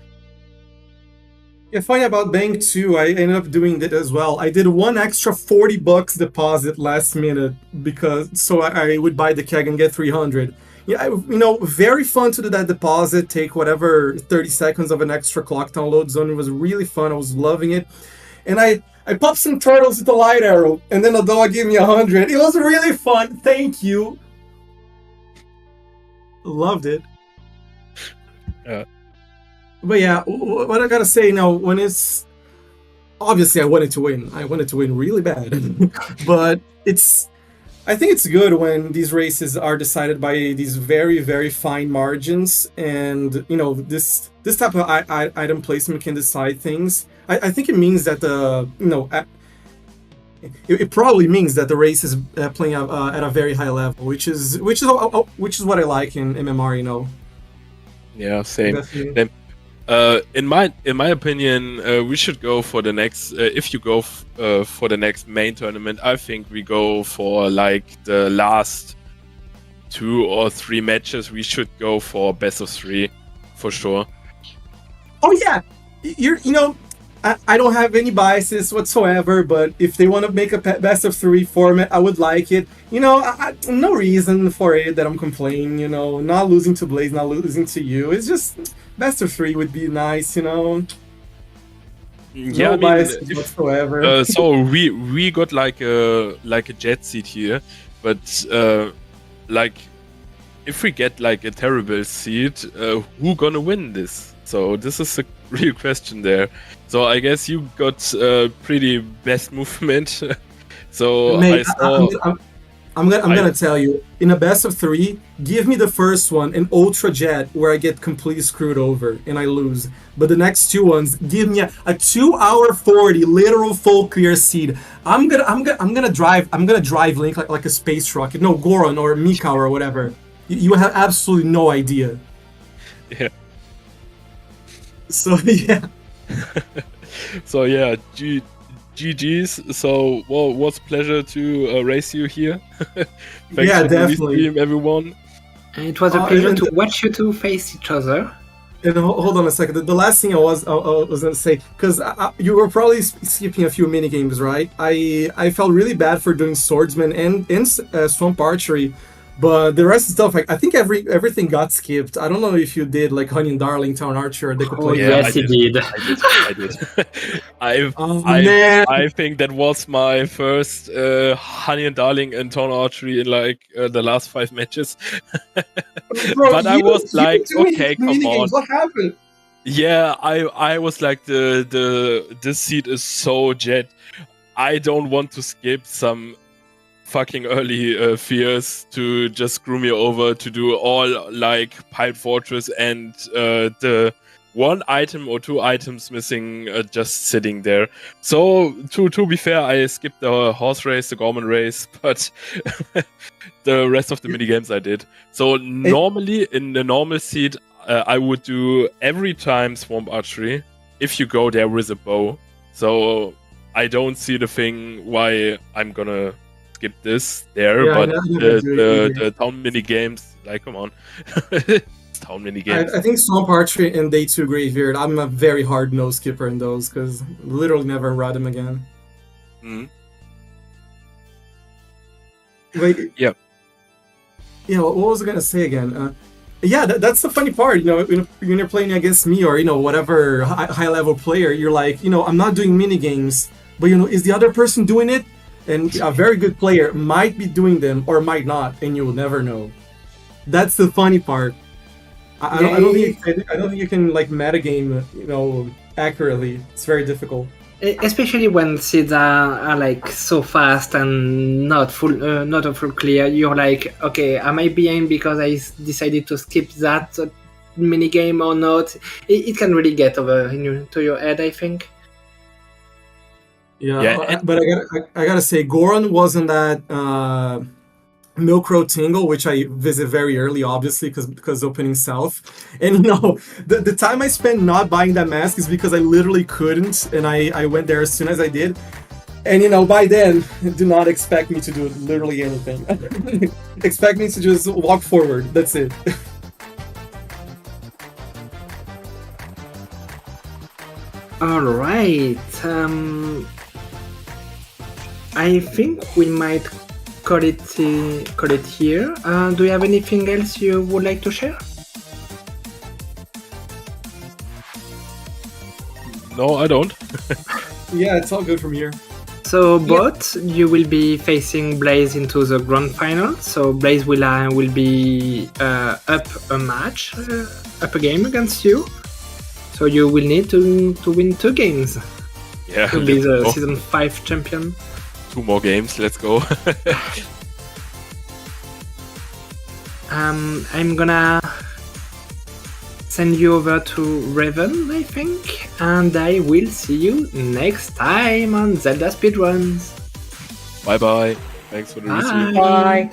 Yeah, funny about Bank too, I ended up doing that as well. I did one extra $40 deposit last minute because so I would buy the keg and get 300. Yeah, very fun to do that deposit, take whatever 30 seconds of an extra clock download zone. It was really fun. I was loving it. And I popped some turtles with the light arrow, and then the dog gave me 100. It was really fun. Thank you. Loved it. Yeah. But yeah, what I gotta say now, when it's obviously I wanted to win. I wanted to win really bad, but I think it's good when these races are decided by these very, very fine margins, and this type of item placement can decide things. I think it means that it probably means that the race is playing at a very high level, which is what I like in MMR. Yeah, same. Definitely. In my opinion, we should go for the next. If you go for the next main tournament, I think we go for like the last 2 or 3 matches. We should go for best of 3 for sure. Oh yeah, I don't have any biases whatsoever, but if they want to make a best of 3 format, I would like it. No reason for it that I'm complaining. Not losing to Blaze, not losing to you. It's just best of 3 would be nice. Yeah, no biases whatsoever. So we got like a jet seat here, but like if we get like a terrible seat, who gonna win this? So this is a real question there. So I guess you got pretty best movement. So Mate, I saw. I'm gonna tell you, in a best of 3, give me the first one, an Ultra Jet, where I get completely screwed over and I lose. But the next 2 ones, give me a 2 hour 40 literal full clear seed. I'm gonna drive Link like a space rocket. No, Goron or Mika or whatever. You have absolutely no idea. Yeah. So yeah. So yeah, GG's. So well, was pleasure to race you here. Thanks Yeah, for the definitely. stream, everyone. It was a pleasure to watch you two face each other. And hold on a second. The last thing I was gonna say, because you were probably skipping a few mini games, right? I felt really bad for doing Swordsman and Swamp Archery, but the rest of the stuff, I think everything got skipped. I don't know if you did like Honey and Darling, Town Archer, or Decoplay. Yeah, yes, I he did. did. I did. Man. I think that was my first Honey and Darling and Town Archery in like the last 5 matches. Bro, But I was like, okay, come mini on. games. What happened? Yeah, I was like this seat is so jet. I don't want to skip some fucking early fears to just screw me over to do all like Pirate Fortress and the 1 item or 2 items missing just sitting there. So to be fair, I skipped the horse race, the Gorman race, but the rest of the mini games I did. So normally in the normal seat, I would do every time Swamp Archery if you go there with a bow. So I don't see the thing why I'm gonna skip this there, Yeah, but I never do it either. the town mini games, like, come on. It's town mini games. I think Swamp Archery and Day 2 Graveyard, I'm a very hard no skipper in those, because literally never ride them again. Mhm. Wait, Yeah. Yeah, what was I gonna say again? Yeah, that's the funny part. When you're playing against me or whatever high level player, you're like, I'm not doing mini games, but is the other person doing it? And a very good player might be doing them or might not, and you will never know. That's the funny part. I don't think you can like metagame, accurately. It's very difficult. Especially when seeds are like so fast and not a full clear, you're like, okay, am I behind because I decided to skip that mini game or not? It can really get over to your head, I think. Yeah, but I gotta say, Goron wasn't that Milk Road Tingle, which I visit very early, obviously, because opening south. And the time I spent not buying that mask is because I literally couldn't, and I went there as soon as I did. And by then, do not expect me to do literally anything. Expect me to just walk forward. That's it. All right. I think we might cut it here. Do you have anything else you would like to share? no, I don't. Yeah, it's all good from here. So, but you will be facing Blaze into the grand final. So Blaze will be up a match, up a game against you. So you will need to win 2 games Yeah, to be the let's go. season 5 champion. 2 more games. Let's go. I'm gonna send you over to Raven, I think, and I will see you next time on Zelda Speedruns. Bye bye. Thanks for the receipt. Bye.